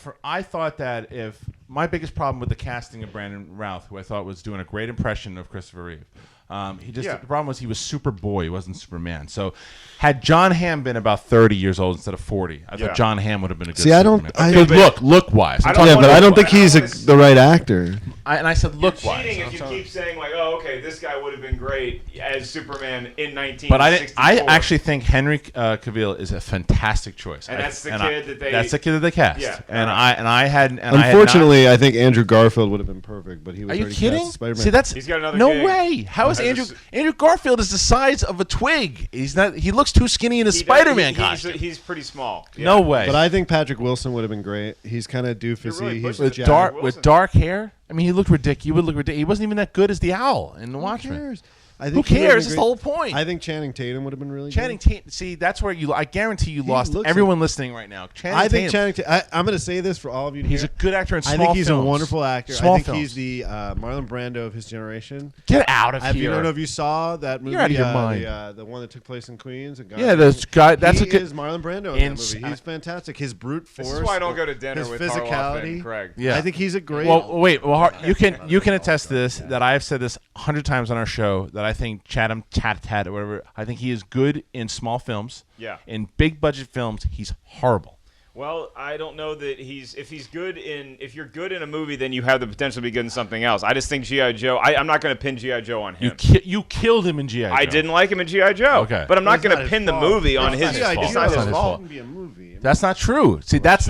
that if my biggest problem with the casting of Brandon Routh, who I thought was doing a great impression of Christopher Reeve, the problem was he was Superboy, he wasn't Superman. So, had John Hamm been about 30 years old instead of 40, I thought John Hamm would have been a good. See, I don't- Superman. I- Good look wise. I don't Yeah, want but to- I don't think he's I don't wanna- the right actor. And I said look You're wise. cheating if you keep saying like, oh, okay, this guy would have been great as Superman in 1964. But I actually think Henry Cavill is a fantastic choice. And that's the kid that they- That's the kid that they cast. Yeah. And I had. Unfortunately, I think Andrew Garfield would have been perfect, but he was Are you already kidding? cast as Spider-Man. See, that's He's got another no gig. way. How is Andrew Garfield is the size of a twig? He's not. He looks too skinny in a Spider-Man costume. He's pretty small. Yeah. No way. But I think Patrick Wilson would have been great. He's kind of doofusy. really He's pushing with it. jacked. Wilson. dark hair. I mean, he looked ridiculous. He would look ridiculous. He wasn't even that good as the Owl in The Who Watchmen. cares? I Who think he would have cares? been That's the great. whole point. I think Channing Tatum would have been really Channing good. Tatum. See, that's where I guarantee you He lost looks everyone listening right now. I think Channing Tatum. I'm going to say this for all of you. He's here. a good actor in small I think he's films. a wonderful actor. Small I think films. he's the Marlon Brando of his generation. Get out of I here. don't know if you saw that movie. You're out of your mind. The one that took place in Queens. Yeah, this guy. That's he a good. is Marlon Brando in that movie. He's fantastic. His brute force. This is why I don't go to dinner his with Harloff physicality. and Craig. Yeah. I think he's a great. Well, wait. Well, you can attest to this. That I have said this 100 times on our show. That I think Chatham Tat or whatever. I think he is good in small films. Yeah. In big budget films, he's horrible. Well, I don't know that if you're good in a movie, then you have the potential to be good in something else. I just think G.I. Joe. I'm not going to pin G.I. Joe on him. You killed him in G.I. Joe. I didn't like him in G.I. Joe. Okay. but I'm not It's going to his pin the fault. movie on It's his not fault. his fault. It's not his fault. It be a movie. That's not true. See, that's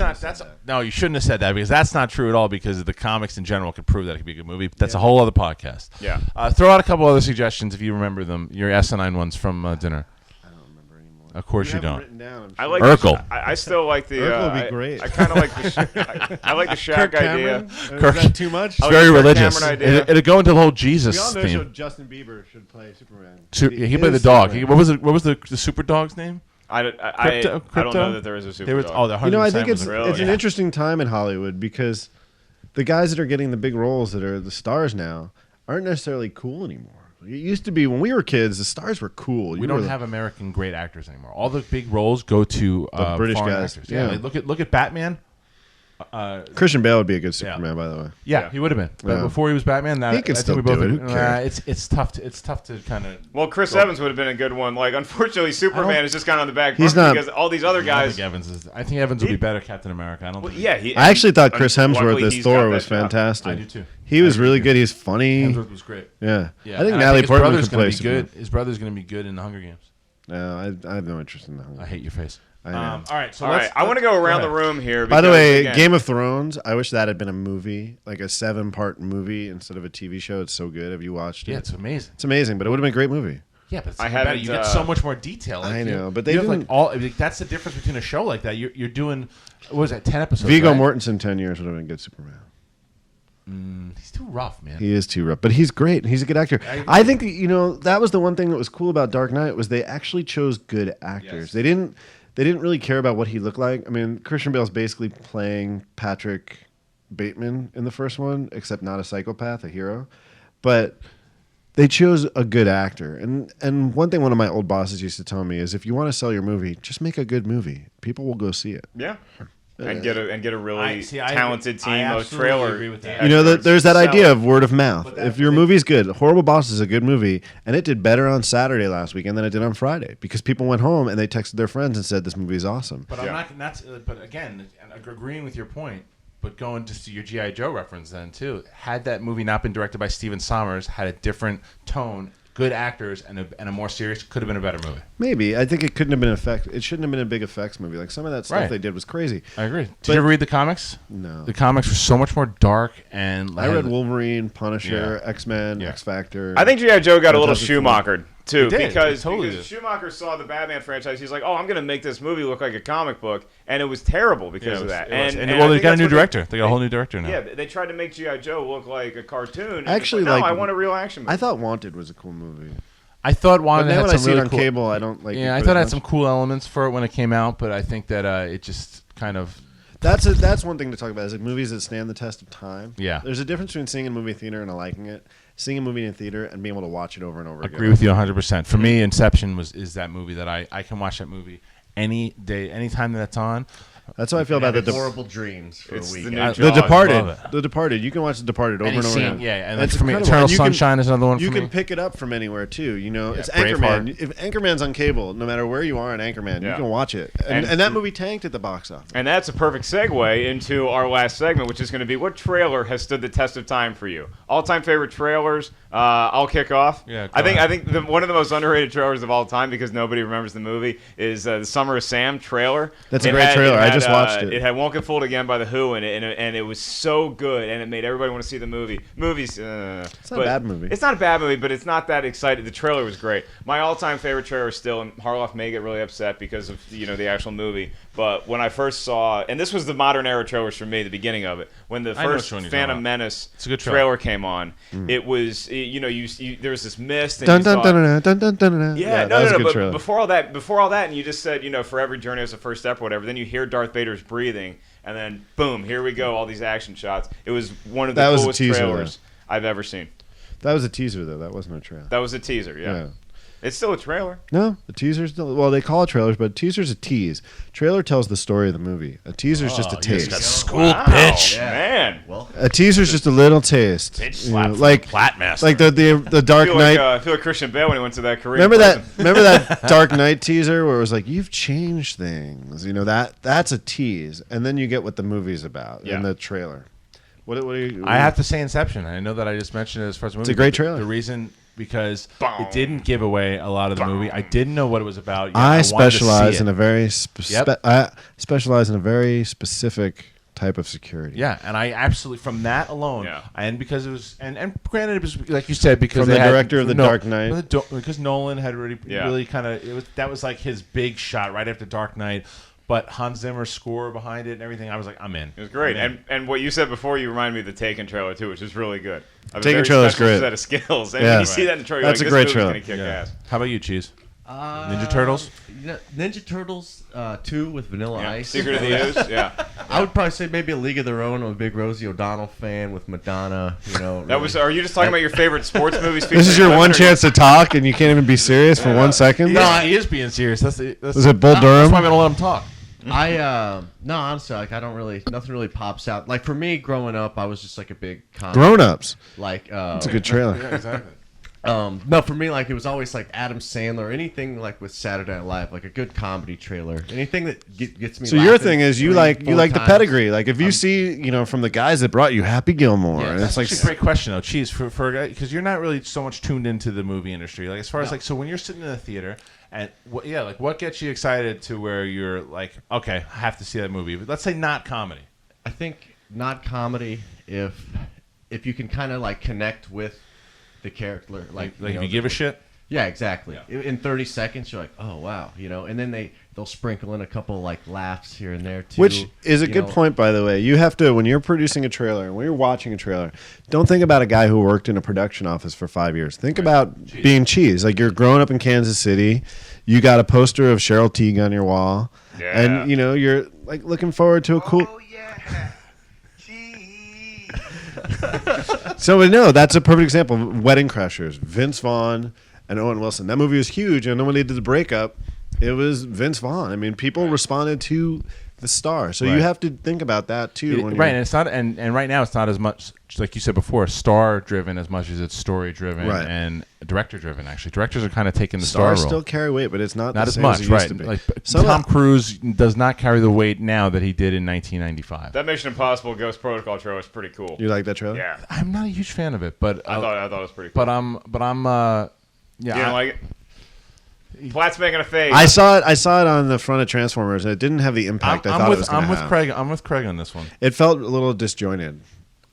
no. You shouldn't have said that because that's not true at all. Because the comics in general can prove that it could be a good movie. But that's a whole other podcast. Yeah. Throw out a couple other suggestions if you remember them. Your asinine ones from dinner. I don't remember anymore. Of course you have 'em don't. written down, I'm I sure. like Urkel. I still like the. Urkel would be great. I kind of like the. I like the Shaq Kirk idea. Cameron. Is that too much? It's Oh, very Kirk religious. Cameron idea. It'll go into the whole Jesus We all know theme. Justin Bieber should play Superman. He played the dog. What was the super dog's name? I don't Crypto? know that there is a super dog. Oh, the I think it's Really? it's an Yeah. interesting time in Hollywood because the guys that are getting the big roles that are the stars now aren't necessarily cool anymore. It used to be when we were kids, the stars were cool. We don't have American great actors anymore. All the big roles go to British foreign guys. actors. Yeah. Like, look at Batman. Christian Bale would be a good Superman, by the way. Yeah, he would have been. But Yeah. before he was Batman, He can I think still we both do it. agree- Who cares? It's tough. It's tough to kind of. Well, Chris Evans would have been a good one. Like, unfortunately, Superman is just kind of on the back He's burner not- because all these other guys. I think Evans would be better Captain America. I don't. Well, think yeah, I actually thought Chris luckily Hemsworth as he's got Thor that was job. fantastic. I do too. He was really good. He's funny. Hemsworth was great. Yeah. Yeah, I think and Natalie his Portman brother's could gonna play be Superman. good. His brother's going to be good in the Hunger Games. No, I have no interest in that. I hate your face. I know. All right, so All right, I want to go around the room here. By the because, way, again, Game of Thrones, I wish that had been a movie, like a 7-part movie instead of a TV show. It's so good. Have you watched it? Yeah, it's amazing. It's amazing, but it would have been a great movie. Yeah, but it's I even better. haven't, You get so much more detail. I know, you, but they you have like didn't- all. That's the difference between a show like that. You're doing what was that 10 episodes? Viggo right? Mortensen, 10 years would have been a good Superman. He's too rough, man. He is too rough, but he's great. He's a good actor. I think that was the one thing that was cool about Dark Knight was they actually chose good actors. Yes. They didn't really care about what he looked like. I mean, Christian Bale's basically playing Patrick Bateman in the first one, except not a psychopath, a hero. But they chose a good actor. And one thing one of my old bosses used to tell me is if you want to sell your movie, just make a good movie. People will go see it. Yeah. And get a really I talented team of absolutely trailer. agree with that. You know, there's that Sell idea it. of word of mouth. But that- If your movie's good, Horrible Boss is a good movie, and it did better on Saturday last weekend than it did on Friday because people went home and they texted their friends and said this movie is awesome. But Yeah. I'm not. But again, agreeing with your point. But going just to your G.I. Joe reference then too. Had that movie not been directed by Stephen Sommers, had a different tone, good actors, and a more serious, could have been a better movie. Maybe I think it couldn't have been It shouldn't have been a big effects movie. Like some of that stuff Right. they did was crazy. I agree. Did But- you ever read the comics? No. The comics were so much more dark and. I read Wolverine, Punisher, Yeah. X-Men, Yeah. X Factor. I think G.I. Joe got a little Fantastic Four. Schumachered too, It did. because It totally because did. Schumacher saw the Batman franchise. He's like, "Oh, I'm going to make this movie look like a comic book," and it was terrible because of that. And I well, they think got a that's new what director. They got a whole new director now. Yeah, they tried to make G.I. Joe look like a cartoon. And Actually, it's like, no, like, I want a real action movie. I thought Wanted was a cool movie. I thought But Wanted then had when I some see it really on cool. cable, I don't like. Yeah, I it thought it as had some much. cool elements for it when it came out, but I think that it just kind of. That's one thing to talk about is like movies that stand the test of time. Yeah. There's a difference between seeing a movie theater and liking it, seeing a movie in theater and being able to watch it over and over again. Agree with you 100%. For me, Inception is that movie that I can watch that movie any day, anytime that's on. That's how I feel about Having the horrible dreams for It's a the week. new I- Jaws. The Departed. love it. The Departed. You can watch The Departed over Any and over scene, again. yeah, and It's that's for me. incredible. Eternal And you can- Sunshine is another one for You me. can pick it up from anywhere too. You know, Yeah, it's Braveheart. Anchorman. If Anchorman's on cable, no matter where you are in Anchorman, Yeah. you can watch it. And that movie tanked at the box office. And that's a perfect segue into our last segment, which is going to be what trailer has stood the test of time for you? All-time favorite trailers. I'll kick off. Yeah, go I think ahead. one of the most underrated trailers of all time because nobody remembers the movie is the Summer of Sam trailer. That's a great trailer. I just watched it. It had "Won't Get Fooled Again" by The Who in it, and it was so good, and it made everybody want to see the movie. It's not a bad movie. It's not a bad movie, but it's not that exciting. The trailer was great. My all-time favorite trailer is still, and Harloff may get really upset because of the actual movie. But when I first saw, and this was the modern era trailers for me, the beginning of it, when the I know first which one you're Phantom talking about. Menace It's a good trailer. trailer came on, it was there was this mist. And Dun you dun saw- dun dun dun dun dun. yeah, that was a good but trailer. before all that, and you just said, for every journey has a first step or whatever. Then you hear Darth Vader's breathing, and then boom, here we go, all these action shots. It was one of the That was a coolest teaser, trailers I've ever seen. That was a teaser though. That wasn't a trailer. That was a teaser, yeah. It's still a trailer. No, the teaser's still. Well, they call it trailers, but a teaser's a tease. Trailer tells the story of the movie. A teaser's just a taste. School bitch. Man. Well, A teaser's just a little taste. Bitch You know, slap like Plattmaster. like the Dark Knight. I feel like Christian Bale when he went to that Korean. Remember that? prison. Remember that Dark Knight teaser where it was like, "You've changed things." That's a tease, and then you get what the movie's about Yeah. in the trailer. What are you? I have to say Inception. I know that I just mentioned it as far as the movie. a great but trailer. The reason because it didn't give away a lot of the movie. I didn't know what it was about. Yet I wanted to specialize see in it. a very Yep. I specialize in a very specific type of security. Yeah, and I absolutely from that alone, Yeah. and because it was, and granted it was like you said because From they the had- director of The Dark Knight. because Nolan had really kind of that was like his big shot right after Dark Knight, but Hans Zimmer's score behind it and everything, I was like, I'm in. It was great, I'm in. and what you said before, you remind me of the Taken trailer too, which is really good. A Taken very trailer's special great. set of skills, and Yeah. when you see that in the trailer, you're That's like, a great this trailer. movie's gonna kick ass. How about you, Cheese? Ninja Turtles? Ninja Turtles 2 with Vanilla Yeah. Ice. Secret of the Ooze, yeah. I would probably say maybe a League of Their Own. I'm a big Rosie O'Donnell fan with Madonna. That was. Are you just talking about your favorite sports movies? This is your featuring one women, or chance to talk, and you can't even be serious for 1 second. No, he is being serious. That's Was it Bull That's Durham? why I'm gonna let him talk. no, honestly, like I don't really, nothing really pops out. Like for me, growing up, I was just like a big Grown Ups. Like It's a good trailer. Yeah, exactly. no, for me, like it was always like Adam Sandler, anything like with Saturday Night Live, like a good comedy trailer, anything that gets me. So your laughing thing is you 3, like 4 the times. pedigree. Like if you see from the guys that brought you Happy Gilmore, and That's it's like actually a great question though, Cheese, for a guy because you're not really so much tuned into the movie industry. Like as far as like so when you're sitting in the theater and what gets you excited to where you're like, okay, I have to see that movie. But let's say not comedy. I think not comedy if you can kind of like connect with the character, like if you give a shit. Yeah, exactly. Yeah. In 30 seconds, you're like, oh wow, and then they'll sprinkle in a couple like laughs here and there too. Which is a good point, by the way. You have to, when you're producing a trailer and when you're watching a trailer, don't think about a guy who worked in a production office for 5 years. Think about being Cheese. Like you're growing up in Kansas City, you got a poster of Cheryl Teague on your wall, Yeah. and you're like looking forward to a cool. Oh yeah, gee. So no, that's a perfect example. Wedding Crashers, Vince Vaughn and Owen Wilson. That movie was huge, and then when they did the breakup, it was Vince Vaughn. I mean, people responded to the star. So you Right. have to think about that too. When Right, you're- and it's not, and right now it's not as much like you said before, star driven as much as it's story driven Right. and director driven. Actually, directors are kind of taking the stars star role. still carry weight, but it's not Not the as same much, as it used right? to be. Like Some of Tom that- Cruise does not carry the weight now that he did in 1995. That Mission Impossible Ghost Protocol trailer was pretty cool. You like that trailer? Yeah, I'm not a huge fan of it, but I thought it was pretty cool. but I'm yeah. You didn't like it? Platt's making a face. I saw it on the front of Transformers, and it didn't have the impact I thought it was going to I'm with have. Craig. I'm with Craig on this one. It felt a little disjointed.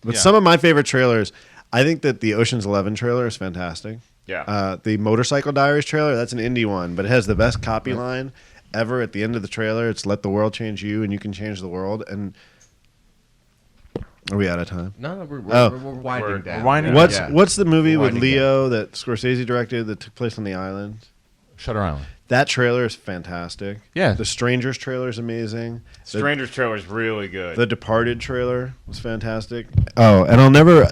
But Yeah. some of my favorite trailers, I think that the Ocean's 11 trailer is fantastic. Yeah. The Motorcycle Diaries trailer, that's an indie one, but it has the best copy line ever at the end of the trailer. It's "Let the world change you, and you can change the world." And are we out of time? No, we're Oh. winding down. winding Yeah. What's the movie with Winding Leo that Scorsese directed that took place on the island? Shutter Island. That trailer is fantastic. Yeah. The Strangers trailer is amazing. Stranger's trailer is really good. The Departed trailer was fantastic. Oh, and I'll never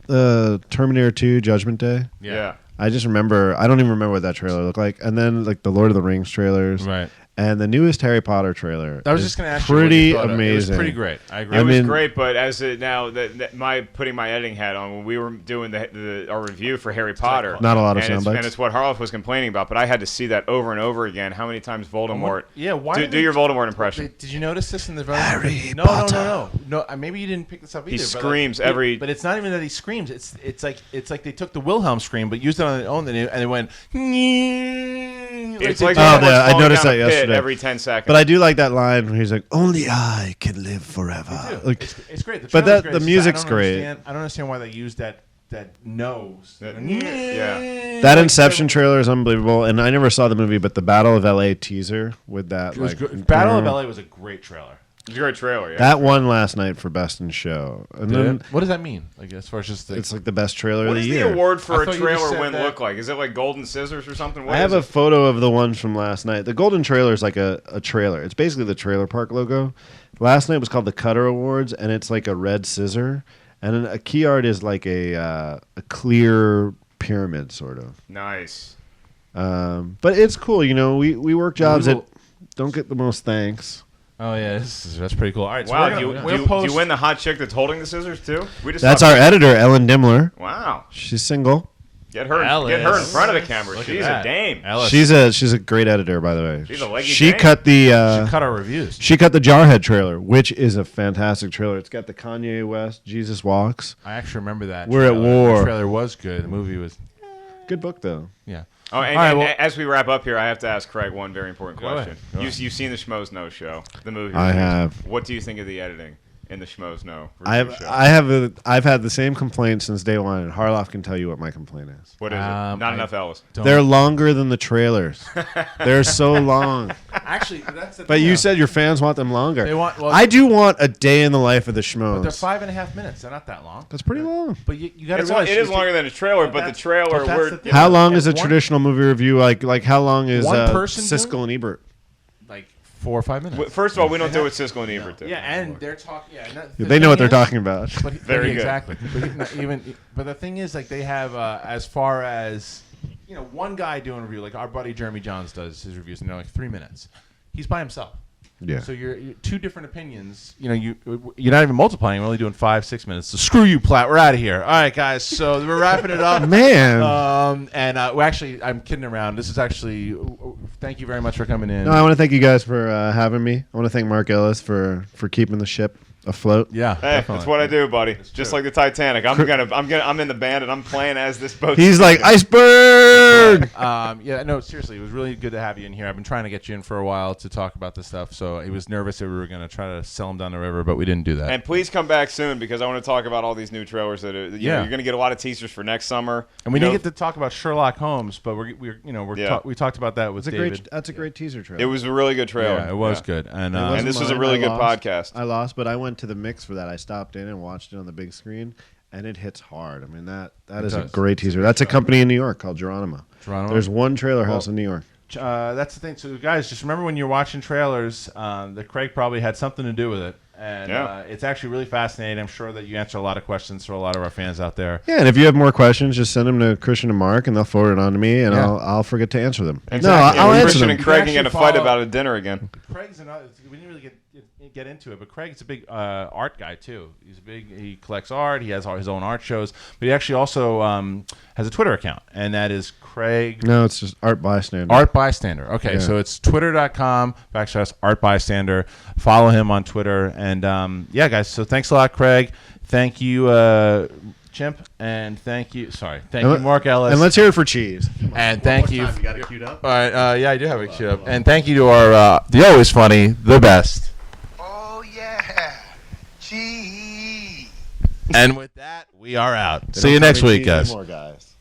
the Terminator 2 Judgment Day. yeah. I just remember. I don't even remember what that trailer looked like. And then like the Lord of the Rings trailers, Right. And the newest Harry Potter trailer. I was is just going to ask pretty you what you thought amazing. It was pretty great. I agree. It I was mean- great, but as it now that my putting my editing hat on when we were doing our review for Harry Potter, Not a lot of and sound it's, bites. and it's what Harloff was complaining about. But I had to see that over and over again. How many times Voldemort? Yeah, why do, did do they- your Voldemort impression? Did you notice this in the very Harry no, Potter. No. Maybe you didn't pick this up either. but screams like, every- But it's not even that he screams. It's like they took the Wilhelm scream, but used it on their own, and they went. It's they like did- Oh, Voldemort's yeah, I falling noticed down that a pit yesterday. every 10 seconds. But I do like that line where he's like, "Only I can live forever." Like, It's great. The But trailer's the great. It's just music's I don't great. understand- I don't understand why they used that nose. yeah. that Inception trailer is unbelievable, and I never saw the movie, but the Battle of L.A. teaser with that It was like good. Battle of LA was a great trailer. It's a great trailer. Yeah. that won last night for Best in Show, and then What does that mean? Like as far as just it's like the best trailer What of does the the year. award I for a thought you just trailer said win that. look like? Is it like Golden Scissors or something? What I have is a it? photo of the ones from last night. The golden trailer is like a trailer. It's basically the trailer park logo. Last night was called the Cutter Awards, and it's like a red scissor, and then a key art is like a clear pyramid sort of. Nice. But it's cool, you know. We work jobs that don't get the most thanks. Oh yeah, that's pretty cool. All right, so Wow. we're Do gonna, you, do you win the hot chick that's holding the scissors too? We just That's saw- our editor, Ellen Dimmler. Wow. She's single. Get her in front of the camera. Look at She's that. a dame. Alice. She's a great editor, by the way. She's a leggy She dame. cut the cut our reviews. she cut the Jarhead trailer, which is a fantastic trailer. It's got the Kanye West Jesus Walks. I actually remember that. We're at trailer. war. The trailer was good. The movie was Good book though. yeah. Oh, and, All right, and well- as we wrap up here, I have to ask Craig one very important Go question. ahead. Go ahead. You've seen the Schmoes Know show, the movie. I reviews. have. What do you think of the editing in the Schmoes Know review show? I've had the same complaint since day one, and Harloff can tell you what my complaint is. What is it? Not enough Ellis. They're longer than the trailers. They're so long. Actually, that's the But thing, you though. said your fans want them longer. They want- well- I do want a day in the life of the But they're Schmoes. 5.5 minutes. They're not that long. That's pretty long. But you got to realize It is longer than a trailer, but the that's- trailer, but that's we're the thing. How long is a One- traditional movie review? Like how long is One person Siskel doing- and Ebert? like 4 or 5 minutes. First of all, we don't do what Siskel and Ebert do. Yeah, and they're talking. Yeah, They know what they're talking about. But Very good. exactly. But the thing is, like, they have as far as one guy doing a review, like our buddy Jeremy Johns does his reviews, and they're like 3 minutes. He's by himself. Yeah. So you're two different opinions. You're not even multiplying. We're only doing 5-6 minutes. So screw you, Platt. We're out of here. All right, guys. So we're wrapping it up. Man. And we actually, I'm kidding around. This is actually. Thank you very much for coming in. No, I want to thank you guys for having me. I want to thank Mark Ellis for keeping the ship afloat. Yeah, Hey, definitely. that's what I do, buddy. Just like the Titanic, I'm in the band and I'm playing as this boat. He's like iceberg. Yeah, no, seriously, it was really good to have you in here. I've been trying to get you in for a while to talk about this stuff, so he was nervous that we were going to try to sell him down the river, but we didn't do that. And please come back soon because I want to talk about all these new trailers that are, Yeah. you're going to get a lot of teasers for next summer. And we didn't get to talk about Sherlock Holmes, but we talked about that with David. That's a great teaser trailer. It was a really good trailer. Yeah, it was good. And It wasn't and this was a mine. really I good lost. podcast. I lost, but I went to the mix for that. I stopped in and watched it on the big screen, and it hits hard. I mean, that is a does. great teaser. That's a company in New York called Geronimo. Geronimo? There's one trailer house in New York. That's the thing. So, guys, just remember when you're watching trailers that Craig probably had something to do with it. And it's actually really fascinating. I'm sure that you answer a lot of questions for a lot of our fans out there. Yeah, and if you have more questions, just send them to Christian and Mark, and they'll forward it on to me, and Yeah. I'll forget to answer them. Exactly. No, I'll answer Christian them. and Craig You can can get a fight follow- about a dinner again. Craig's another. We didn't really get into it, but Craig's a big art guy too. He collects art. He has all his own art shows, but he actually also has a Twitter account, and that is Craig No, it's just Art Bystander. Art Bystander. Okay, Yeah. so it's twitter.com/Art Bystander. Follow him on Twitter, and yeah, guys. So thanks a lot, Craig. Thank you, Chimp, and thank you. Thank you, Mark Ellis, And let's hear it for cheese. and thank you. You got it queued up? All right, yeah, I do have it queued up. And thank you to our the always funny, the best. Oh yeah, cheese. And with that, we are out. See you next week, guys. More guys.